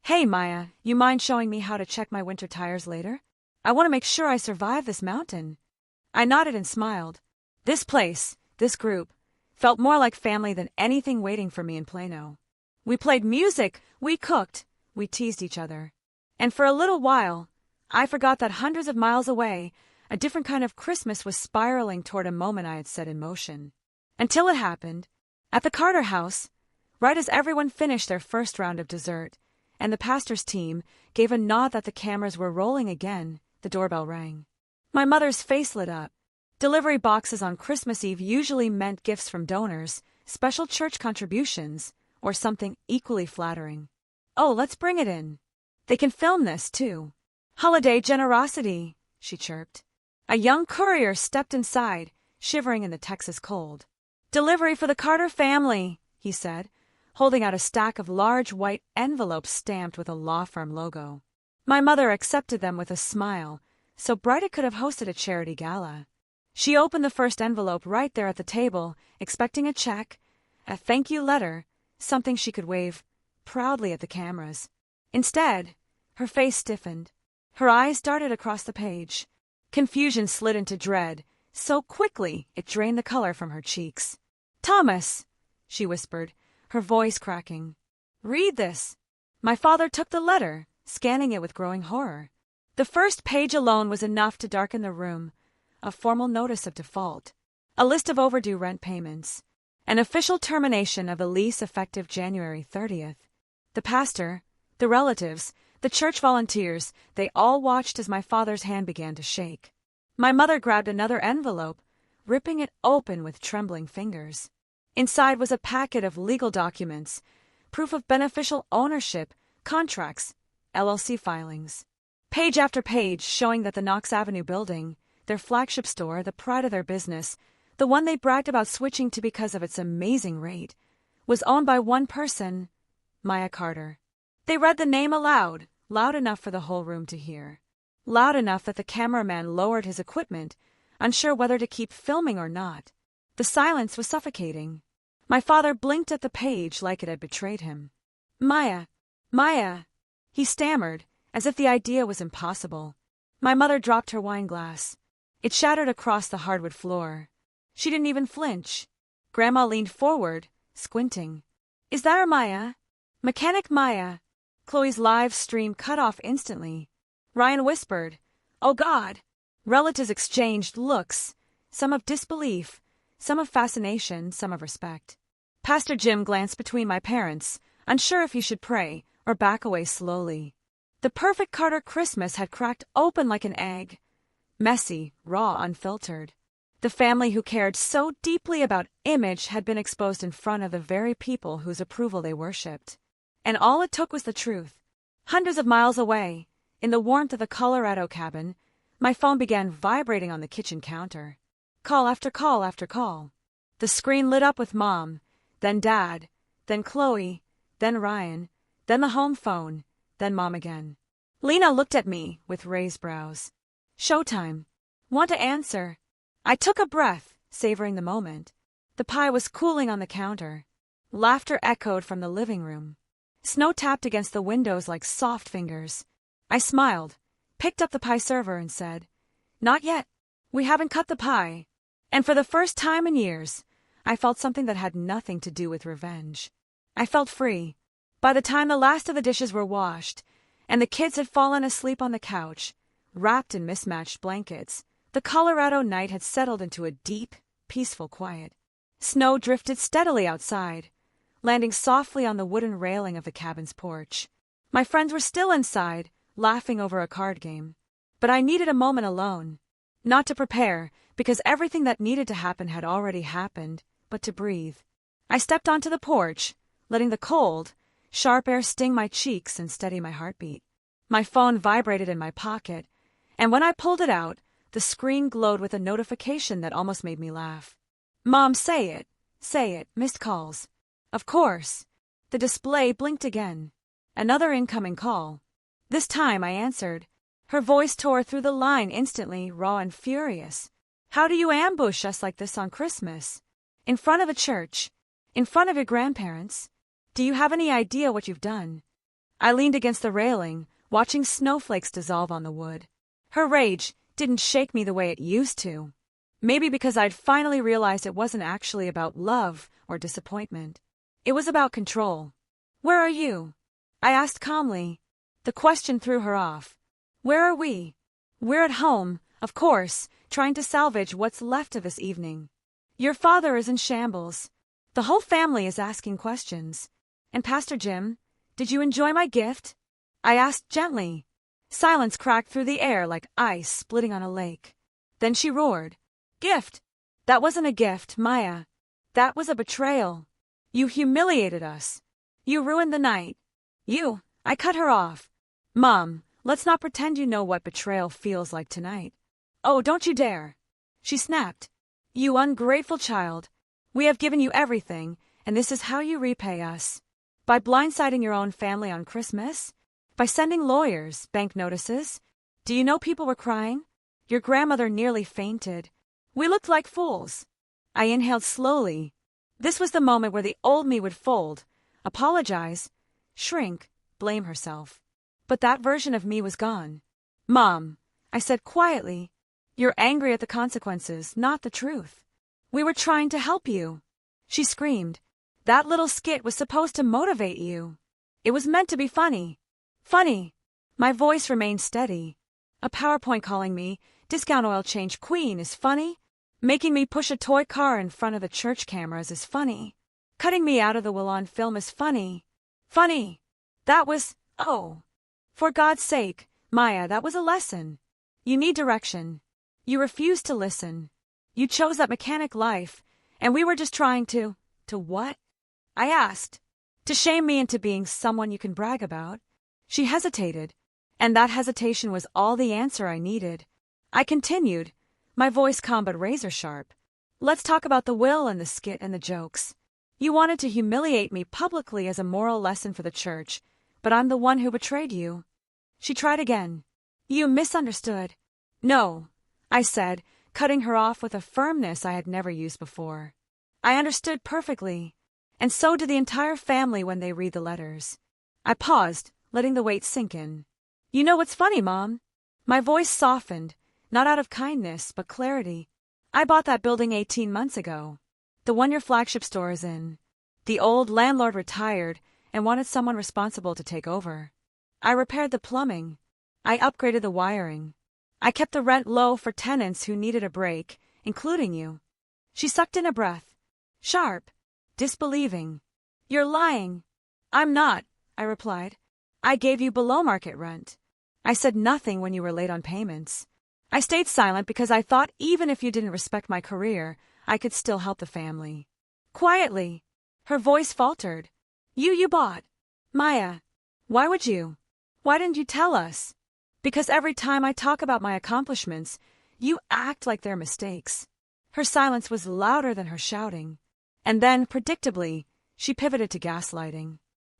"Hey, Maya, you mind showing me how to check my winter tires later? I want to make sure I survive this mountain." I nodded and smiled. This place, this group, felt more like family than anything waiting for me in Plano. We played music, we cooked, we teased each other. And for a little while, I forgot that hundreds of miles away, a different kind of Christmas was spiraling toward a moment I had set in motion. Until it happened, at the Carter house, right as everyone finished their first round of dessert, and the pastor's team gave a nod that the cameras were rolling again, the doorbell rang. My mother's face lit up. Delivery boxes on Christmas Eve usually meant gifts from donors, special church contributions, or something equally flattering. "Oh, let's bring it in. They can film this, too." "Holiday generosity," she chirped. A young courier stepped inside, shivering in the Texas cold. "Delivery for the Carter family," he said, holding out a stack of large white envelopes stamped with a law firm logo. My mother accepted them with a smile, so bright it could have hosted a charity gala. She opened the first envelope right there at the table, expecting a check, a thank you letter, something she could wave proudly at the cameras. Instead, her face stiffened. Her eyes darted across the page. Confusion slid into dread, so quickly it drained the color from her cheeks. "Thomas," she whispered, her voice cracking. "Read this." My father took the letter, scanning it with growing horror. The first page alone was enough to darken the room. A formal notice of default, a list of overdue rent payments, an official termination of the lease effective January 30th. The pastor, the relatives, the church volunteers, they all watched as my father's hand began to shake. My mother grabbed another envelope, ripping it open with trembling fingers. Inside was a packet of legal documents, proof of beneficial ownership, contracts, LLC filings. Page after page showing that the Knox Avenue building, their flagship store, the pride of their business, the one they bragged about switching to because of its amazing rate, was owned by one person, Maya Carter. They read the name aloud, loud enough for the whole room to hear. Loud enough that the cameraman lowered his equipment, unsure whether to keep filming or not. The silence was suffocating. My father blinked at the page like it had betrayed him. Maya, Maya, he stammered, as if the idea was impossible. My mother dropped her wine glass. It shattered across the hardwood floor. She didn't even flinch. Grandma leaned forward, squinting. Is that her Maya? Mechanic Maya. Chloe's live stream cut off instantly. Ryan whispered, "Oh God!" Relatives exchanged looks, some of disbelief, some of fascination, some of respect. Pastor Jim glanced between my parents, unsure if he should pray or back away slowly. The perfect Carter Christmas had cracked open like an egg. Messy, raw, unfiltered. The family who cared so deeply about image had been exposed in front of the very people whose approval they worshipped. And all it took was the truth. Hundreds of miles away, in the warmth of the Colorado cabin, my phone began vibrating on the kitchen counter. Call after call after call. The screen lit up with Mom, then Dad, then Chloe, then Ryan, then the home phone, then Mom again. Lena looked at me with raised brows. Showtime. Want to answer? I took a breath, savoring the moment. The pie was cooling on the counter. Laughter echoed from the living room. Snow tapped against the windows like soft fingers. I smiled, picked up the pie server and said, "Not yet. We haven't cut the pie." And for the first time in years, I felt something that had nothing to do with revenge. I felt free. By the time the last of the dishes were washed, and the kids had fallen asleep on the couch, wrapped in mismatched blankets, the Colorado night had settled into a deep, peaceful quiet. Snow drifted steadily outside, landing softly on the wooden railing of the cabin's porch. My friends were still inside, laughing over a card game. But I needed a moment alone. Not to prepare, because everything that needed to happen had already happened, but to breathe. I stepped onto the porch, letting the cold, sharp air sting my cheeks and steady my heartbeat. My phone vibrated in my pocket, and when I pulled it out, the screen glowed with a notification that almost made me laugh. "Mom, say it, missed calls." Of course. The display blinked again. Another incoming call. This time I answered. Her voice tore through the line instantly, raw and furious. "How do you ambush us like this on Christmas? In front of a church? In front of your grandparents? Do you have any idea what you've done?" I leaned against the railing, watching snowflakes dissolve on the wood. Her rage didn't shake me the way it used to. Maybe because I'd finally realized it wasn't actually about love or disappointment. It was about control. "Where are you?" I asked calmly. The question threw her off. "Where are we?" "We're at home, of course, trying to salvage what's left of this evening. Your father is in shambles. The whole family is asking questions. And Pastor Jim, did you enjoy my gift?" I asked gently. Silence cracked through the air like ice splitting on a lake. Then she roared. "Gift? That wasn't a gift, Maya. That was a betrayal. You humiliated us. You ruined the night. I cut her off. "Mom, let's not pretend you know what betrayal feels like tonight." "Oh, don't you dare." She snapped. "You ungrateful child. We have given you everything, and this is how you repay us. By blindsiding your own family on Christmas? By sending lawyers, bank notices? Do you know people were crying? Your grandmother nearly fainted. We looked like fools." I inhaled slowly. This was the moment where the old me would fold, apologize, shrink, blame herself. But that version of me was gone. "Mom," I said quietly, "you're angry at the consequences, not the truth. We were trying to help you." She screamed. "That little skit was supposed to motivate you. It was meant to be funny." Funny. My voice remained steady. A PowerPoint calling me discount oil change queen is funny. Making me push a toy car in front of the church cameras is funny. Cutting me out of the will on film is funny. Funny. That was, oh. For God's sake, Maya, that was a lesson. You need direction. You refused to listen. You chose that mechanic life, and we were just trying to what? I asked. To shame me into being someone you can brag about. She hesitated, and that hesitation was all the answer I needed. I continued, my voice calm but razor sharp. Let's talk about the will and the skit and the jokes. You wanted to humiliate me publicly as a moral lesson for the church, but I'm the one who betrayed you. She tried again. You misunderstood. No, I said, cutting her off with a firmness I had never used before. I understood perfectly, and so did the entire family when they read the letters. I paused, letting the weight sink in. You know what's funny, Mom? My voice softened, not out of kindness, but clarity. I bought that building 18 months ago. The one your flagship store is in. The old landlord retired and wanted someone responsible to take over. I repaired the plumbing. I upgraded the wiring. I kept the rent low for tenants who needed a break, including you. She sucked in a breath. Sharp. Disbelieving. You're lying. I'm not, I replied. I gave you below-market rent. I said nothing when you were late on payments. I stayed silent because I thought even if you didn't respect my career, I could still help the family. Quietly. Her voice faltered. You bought. Maya. Why would you? Why didn't you tell us? Because every time I talk about my accomplishments, you act like they're mistakes. Her silence was louder than her shouting. And then, predictably, she pivoted to gaslighting.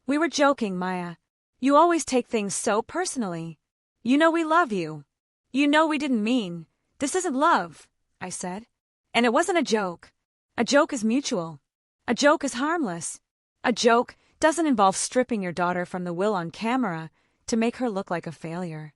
We were joking, Maya. You always take things so personally. You know we love you. You know we didn't mean. This isn't love, I said. And it wasn't a joke. A joke is mutual. A joke is harmless. A joke doesn't involve stripping your daughter from the will on camera to make her look like a failure.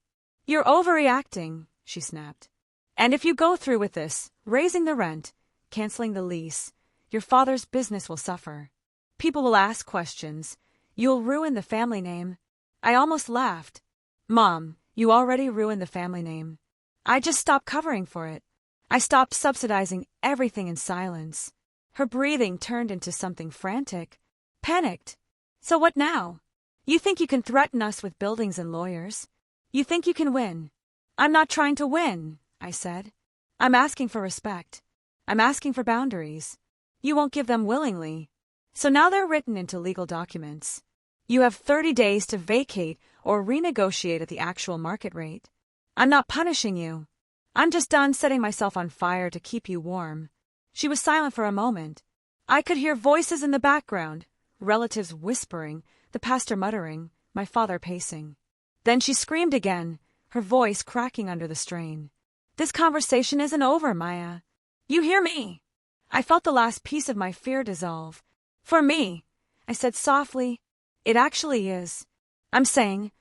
You're overreacting, she snapped. And if you go through with this, raising the rent, canceling the lease, your father's business will suffer. People will ask questions. You'll ruin the family name. I almost laughed. Mom, you already ruined the family name. I just stopped covering for it. I stopped subsidizing everything in silence. Her breathing turned into something frantic. Panicked. So what now? You think you can threaten us with buildings and lawyers? You think you can win? I'm not trying to win, I said. I'm asking for respect. I'm asking for boundaries. You won't give them willingly. So now they're written into legal documents. You have 30 days to vacate or renegotiate at the actual market rate. I'm not punishing you. I'm just done setting myself on fire to keep you warm. She was silent for a moment. I could hear voices in the background, relatives whispering, the pastor muttering, my father pacing. Then she screamed again, her voice cracking under the strain. This conversation isn't over, Maya. You hear me? I felt the last piece of my fear dissolve. For me, I said softly, it actually is. I'm saying,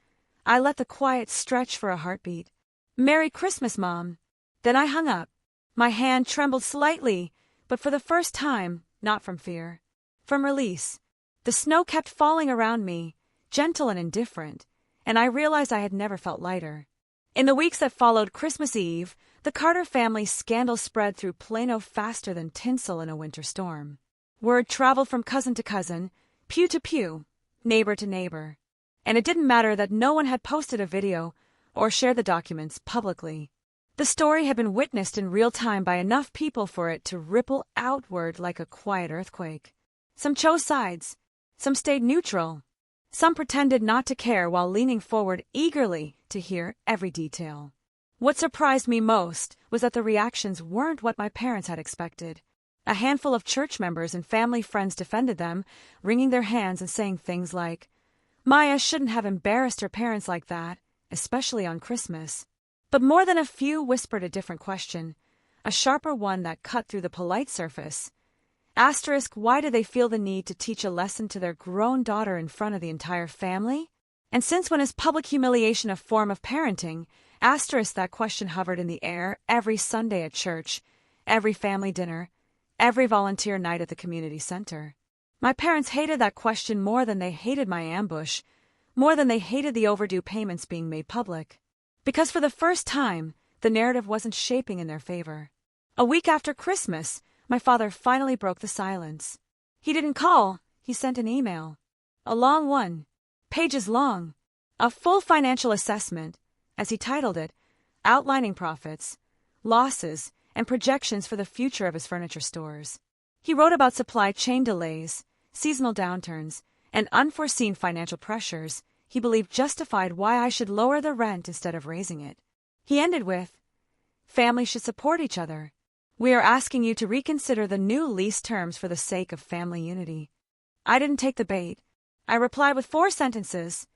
I let the quiet stretch for a heartbeat. Merry Christmas, Mom. Then I hung up. My hand trembled slightly, but for the first time, not from fear. From release. The snow kept falling around me, gentle and indifferent, and I realized I had never felt lighter. In the weeks that followed Christmas Eve, the Carter family's scandal spread through Plano faster than tinsel in a winter storm. Word traveled from cousin to cousin, pew to pew, neighbor to neighbor. And it didn't matter that no one had posted a video or shared the documents publicly. The story had been witnessed in real time by enough people for it to ripple outward like a quiet earthquake. Some chose sides. Some stayed neutral. Some pretended not to care while leaning forward eagerly to hear every detail. What surprised me most was that the reactions weren't what my parents had expected. A handful of church members and family friends defended them, wringing their hands and saying things like, Maya shouldn't have embarrassed her parents like that, especially on Christmas. But more than a few whispered a different question, a sharper one that cut through the polite surface. Asterisk, why do they feel the need to teach a lesson to their grown daughter in front of the entire family? And since when is public humiliation a form of parenting? Asterisk, that question hovered in the air every Sunday at church, every family dinner, every volunteer night at the community center. My parents hated that question more than they hated my ambush, more than they hated the overdue payments being made public. Because for the first time, the narrative wasn't shaping in their favor. A week after Christmas, my father finally broke the silence. He didn't call, he sent an email. A long one, pages long. A full financial assessment, as he titled it, outlining profits, losses, and projections for the future of his furniture stores. He wrote about supply chain delays, seasonal downturns, and unforeseen financial pressures he believed justified why I should lower the rent instead of raising it. He ended with, "Families should support each other. We are asking you to reconsider the new lease terms for the sake of family unity." I didn't take the bait. I replied with 4 sentences.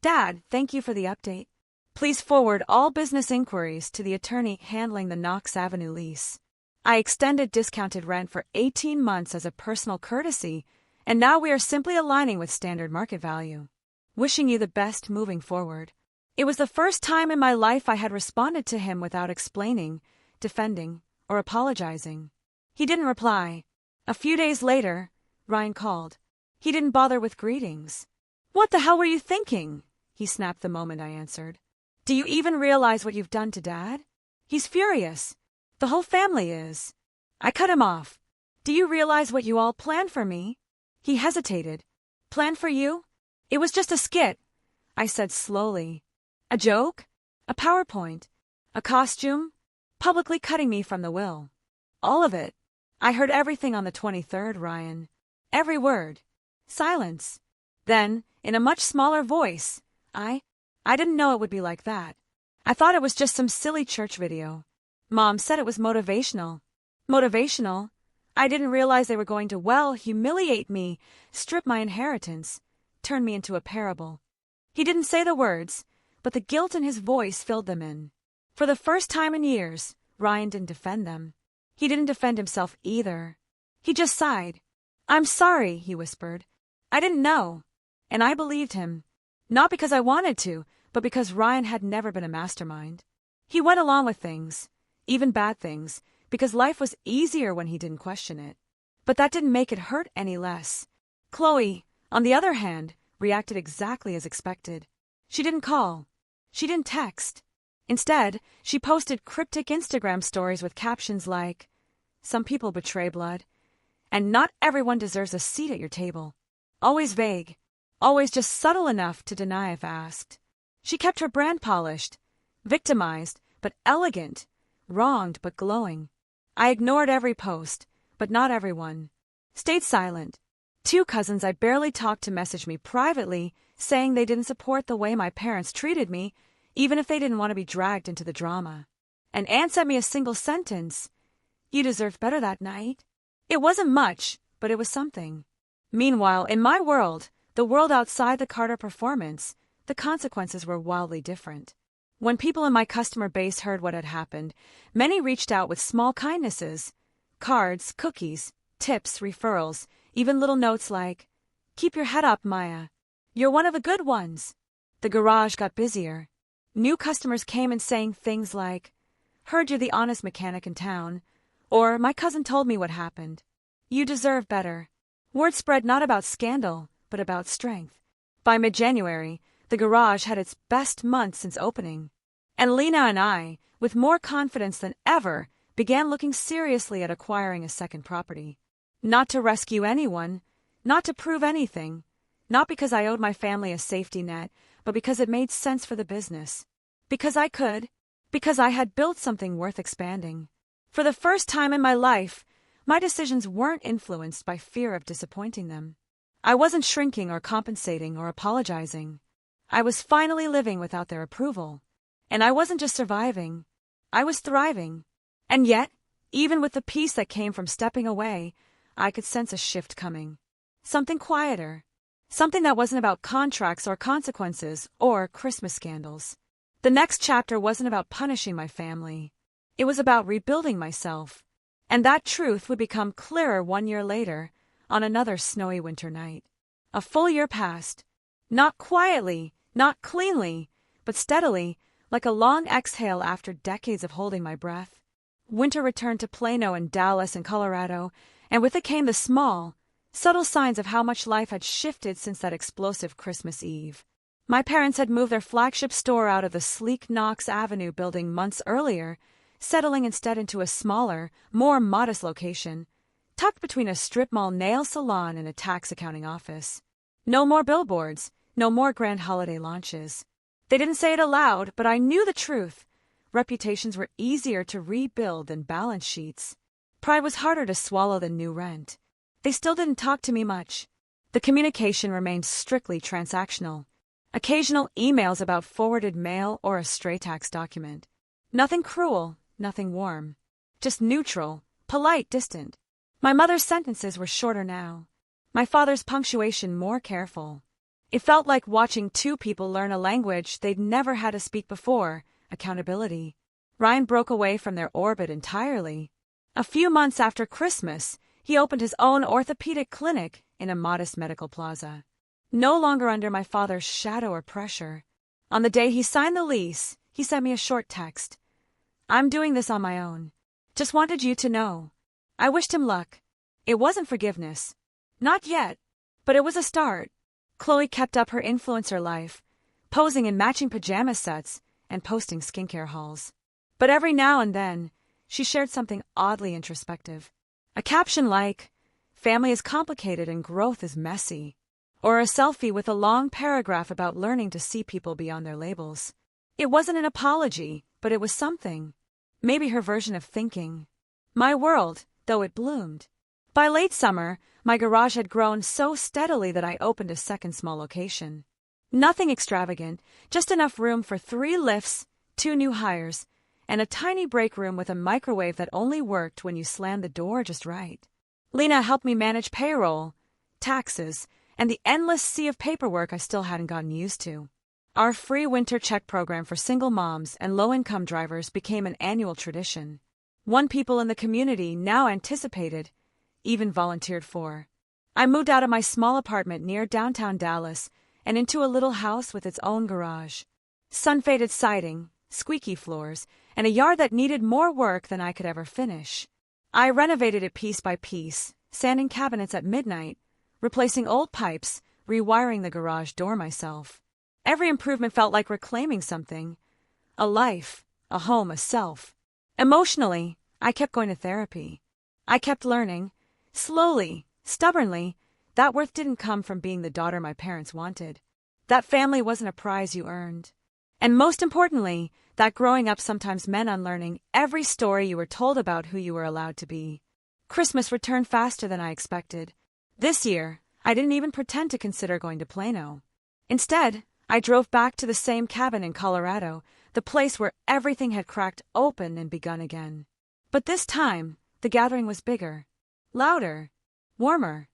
"Dad, thank you for the update. Please forward all business inquiries to the attorney handling the Knox Avenue lease. I extended discounted rent for 18 months as a personal courtesy, and now we are simply aligning with standard market value. Wishing you the best moving forward." It was the first time in my life I had responded to him without explaining, defending, or apologizing. He didn't reply. A few days later, Ryan called. He didn't bother with greetings. "What the hell were you thinking?" he snapped the moment I answered. "Do you even realize what you've done to Dad? He's furious. The whole family is." I cut him off. "Do you realize what you all planned for me?" He hesitated. "Planned for you? It was just a skit," I said slowly. "A joke? A PowerPoint? A costume? Publicly cutting me from the will. All of it. I heard everything on the 23rd, Ryan. Every word. Silence. Then, in a much smaller voice, I didn't know it would be like that. I thought it was just some silly church video. Mom said it was motivational. Motivational? I didn't realize they were going to, humiliate me, strip my inheritance, turn me into a parable." He didn't say the words, but the guilt in his voice filled them in. For the first time in years, Ryan didn't defend them. He didn't defend himself either. He just sighed. "I'm sorry," he whispered. "I didn't know." And I believed him. Not because I wanted to, but because Ryan had never been a mastermind. He went along with things, even bad things, because life was easier when he didn't question it. But that didn't make it hurt any less. Chloe, on the other hand, reacted exactly as expected. She didn't call. She didn't text. Instead, she posted cryptic Instagram stories with captions like, "Some people betray blood," and "Not everyone deserves a seat at your table." Always vague. Always just subtle enough to deny if asked. She kept her brand polished, victimized but elegant, wronged but glowing. I ignored every post, but not everyone. Stayed silent. 2 cousins I barely talked to messaged me privately, saying they didn't support the way my parents treated me, even if they didn't want to be dragged into the drama. An aunt sent me a single sentence. "You deserved better that night." It wasn't much, but it was something. Meanwhile, in my world, the world outside the Carter performance, the consequences were wildly different. When people in my customer base heard what had happened, many reached out with small kindnesses, cards, cookies, tips, referrals, even little notes like, "Keep your head up, Maya. You're one of the good ones." The garage got busier. New customers came in saying things like, "Heard you're the honest mechanic in town," or "My cousin told me what happened." "You deserve better." Word spread not about scandal, but about strength. By mid-January, the garage had its best month since opening. And Lena and I, with more confidence than ever, began looking seriously at acquiring a second property. Not to rescue anyone, not to prove anything, not because I owed my family a safety net, but because it made sense for the business. Because I could. Because I had built something worth expanding. For the first time in my life, my decisions weren't influenced by fear of disappointing them. I wasn't shrinking or compensating or apologizing. I was finally living without their approval. And I wasn't just surviving. I was thriving. And yet, even with the peace that came from stepping away, I could sense a shift coming. Something quieter. Something that wasn't about contracts or consequences or Christmas scandals. The next chapter wasn't about punishing my family. It was about rebuilding myself. And that truth would become clearer 1 year later, on another snowy winter night. A full year passed. Not quietly, not cleanly, but steadily, like a long exhale after decades of holding my breath. Winter returned to Plano and Dallas and Colorado, and with it came the small, subtle signs of how much life had shifted since that explosive Christmas Eve. My parents had moved their flagship store out of the sleek Knox Avenue building months earlier, settling instead into a smaller, more modest location, tucked between a strip mall nail salon and a tax accounting office. No more billboards, no more grand holiday launches. They didn't say it aloud, but I knew the truth. Reputations were easier to rebuild than balance sheets. Pride was harder to swallow than new rent. They still didn't talk to me much. The communication remained strictly transactional. Occasional emails about forwarded mail or a stray tax document. Nothing cruel, nothing warm. Just neutral, polite, distant. My mother's sentences were shorter now. My father's punctuation more careful. It felt like watching two people learn a language they'd never had to speak before, accountability. Ryan broke away from their orbit entirely. A few months after Christmas, he opened his own orthopedic clinic in a modest medical plaza. No longer under my father's shadow or pressure. On the day he signed the lease, he sent me a short text. "I'm doing this on my own. Just wanted you to know." I wished him luck. It wasn't forgiveness. Not yet. But it was a start. Chloe kept up her influencer life, posing in matching pajama sets and posting skincare hauls. But every now and then, she shared something oddly introspective. A caption like, "Family is complicated and growth is messy." Or a selfie with a long paragraph about learning to see people beyond their labels. It wasn't an apology, but it was something. Maybe her version of thinking. My world, though it bloomed. By late summer, my garage had grown so steadily that I opened a second small location. Nothing extravagant, just enough room for 3 lifts, 2 new hires, and a tiny break room with a microwave that only worked when you slammed the door just right. Lena helped me manage payroll, taxes, and the endless sea of paperwork I still hadn't gotten used to. Our free winter check program for single moms and low-income drivers became an annual tradition. One people in the community now anticipated, even volunteered for. I moved out of my small apartment near downtown Dallas and into a little house with its own garage. Sun-faded siding, squeaky floors, and a yard that needed more work than I could ever finish. I renovated it piece by piece, sanding cabinets at midnight, replacing old pipes, rewiring the garage door myself. Every improvement felt like reclaiming something. A life, a home, a self. Emotionally, I kept going to therapy. I kept learning. Slowly, stubbornly, that worth didn't come from being the daughter my parents wanted. That family wasn't a prize you earned. And most importantly, that growing up sometimes meant unlearning every story you were told about who you were allowed to be. Christmas returned faster than I expected. This year, I didn't even pretend to consider going to Plano. Instead, I drove back to the same cabin in Colorado, the place where everything had cracked open and begun again. But this time, the gathering was bigger. Louder, warmer.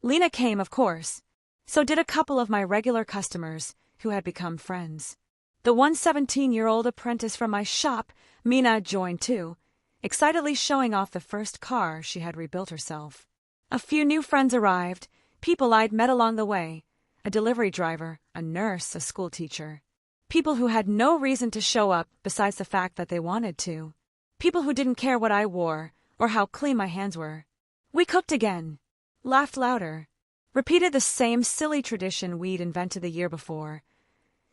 Lena came, of course. So did a couple of my regular customers, who had become friends. The one 17-year-old apprentice from my shop, Mina, joined too, excitedly showing off the first car she had rebuilt herself. A few new friends arrived, people I'd met along the way, a delivery driver, a nurse, a school teacher. People who had no reason to show up besides the fact that they wanted to. People who didn't care what I wore or how clean my hands were. We cooked again, laughed louder, repeated the same silly tradition we'd invented the year before,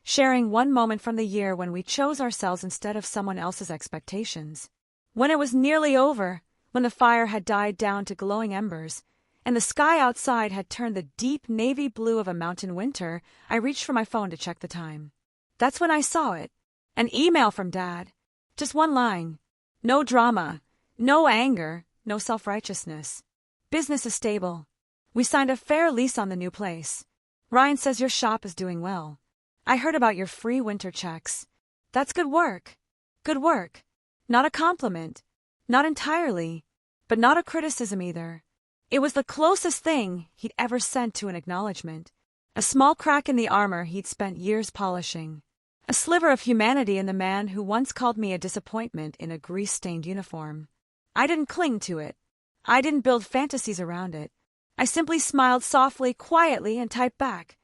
sharing one moment from the year when we chose ourselves instead of someone else's expectations. When it was nearly over, when the fire had died down to glowing embers, and the sky outside had turned the deep navy blue of a mountain winter, I reached for my phone to check the time. That's when I saw it. An email from Dad. Just one line. No drama, no anger, no self-righteousness. Business is stable. We signed a fair lease on the new place. Ryan says your shop is doing well. I heard about your free winter checks. That's good work. Good work. Not a compliment. Not entirely. But not a criticism either. It was the closest thing he'd ever sent to an acknowledgement. A small crack in the armor he'd spent years polishing. A sliver of humanity in the man who once called me a disappointment in a grease-stained uniform. I didn't cling to it. I didn't build fantasies around it. I simply smiled softly, quietly, and typed back.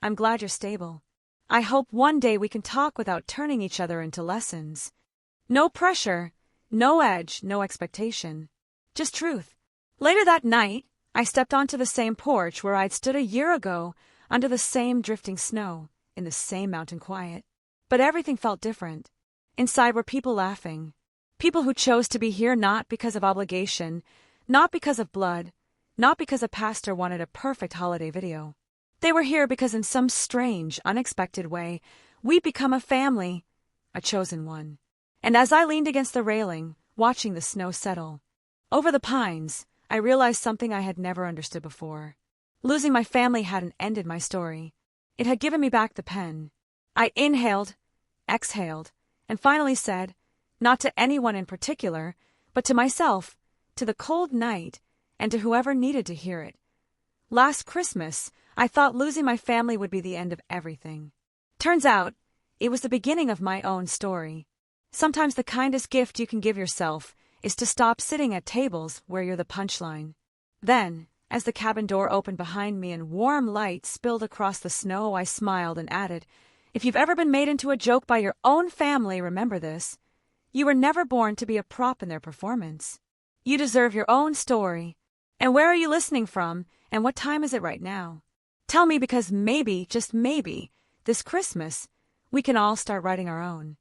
I'm glad you're stable. I hope one day we can talk without turning each other into lessons. No pressure, no edge, no expectation. Just truth. Later that night, I stepped onto the same porch where I'd stood a year ago under the same drifting snow, in the same mountain quiet. But everything felt different. Inside were people laughing. People who chose to be here not because of obligation, not because of blood, not because a pastor wanted a perfect holiday video. They were here because in some strange, unexpected way, we'd become a family, a chosen one. And as I leaned against the railing, watching the snow settle over the pines, I realized something I had never understood before. Losing my family hadn't ended my story. It had given me back the pen. I inhaled, exhaled, and finally said, not to anyone in particular, but to myself, to the cold night, and to whoever needed to hear it. Last Christmas, I thought losing my family would be the end of everything. Turns out, it was the beginning of my own story. Sometimes the kindest gift you can give yourself is to stop sitting at tables where you're the punchline. Then, as the cabin door opened behind me and warm light spilled across the snow, I smiled and added, if you've ever been made into a joke by your own family, remember this. You were never born to be a prop in their performance. You deserve your own story. And where are you listening from, and what time is it right now? Tell me, because maybe, just maybe, this Christmas, we can all start writing our own.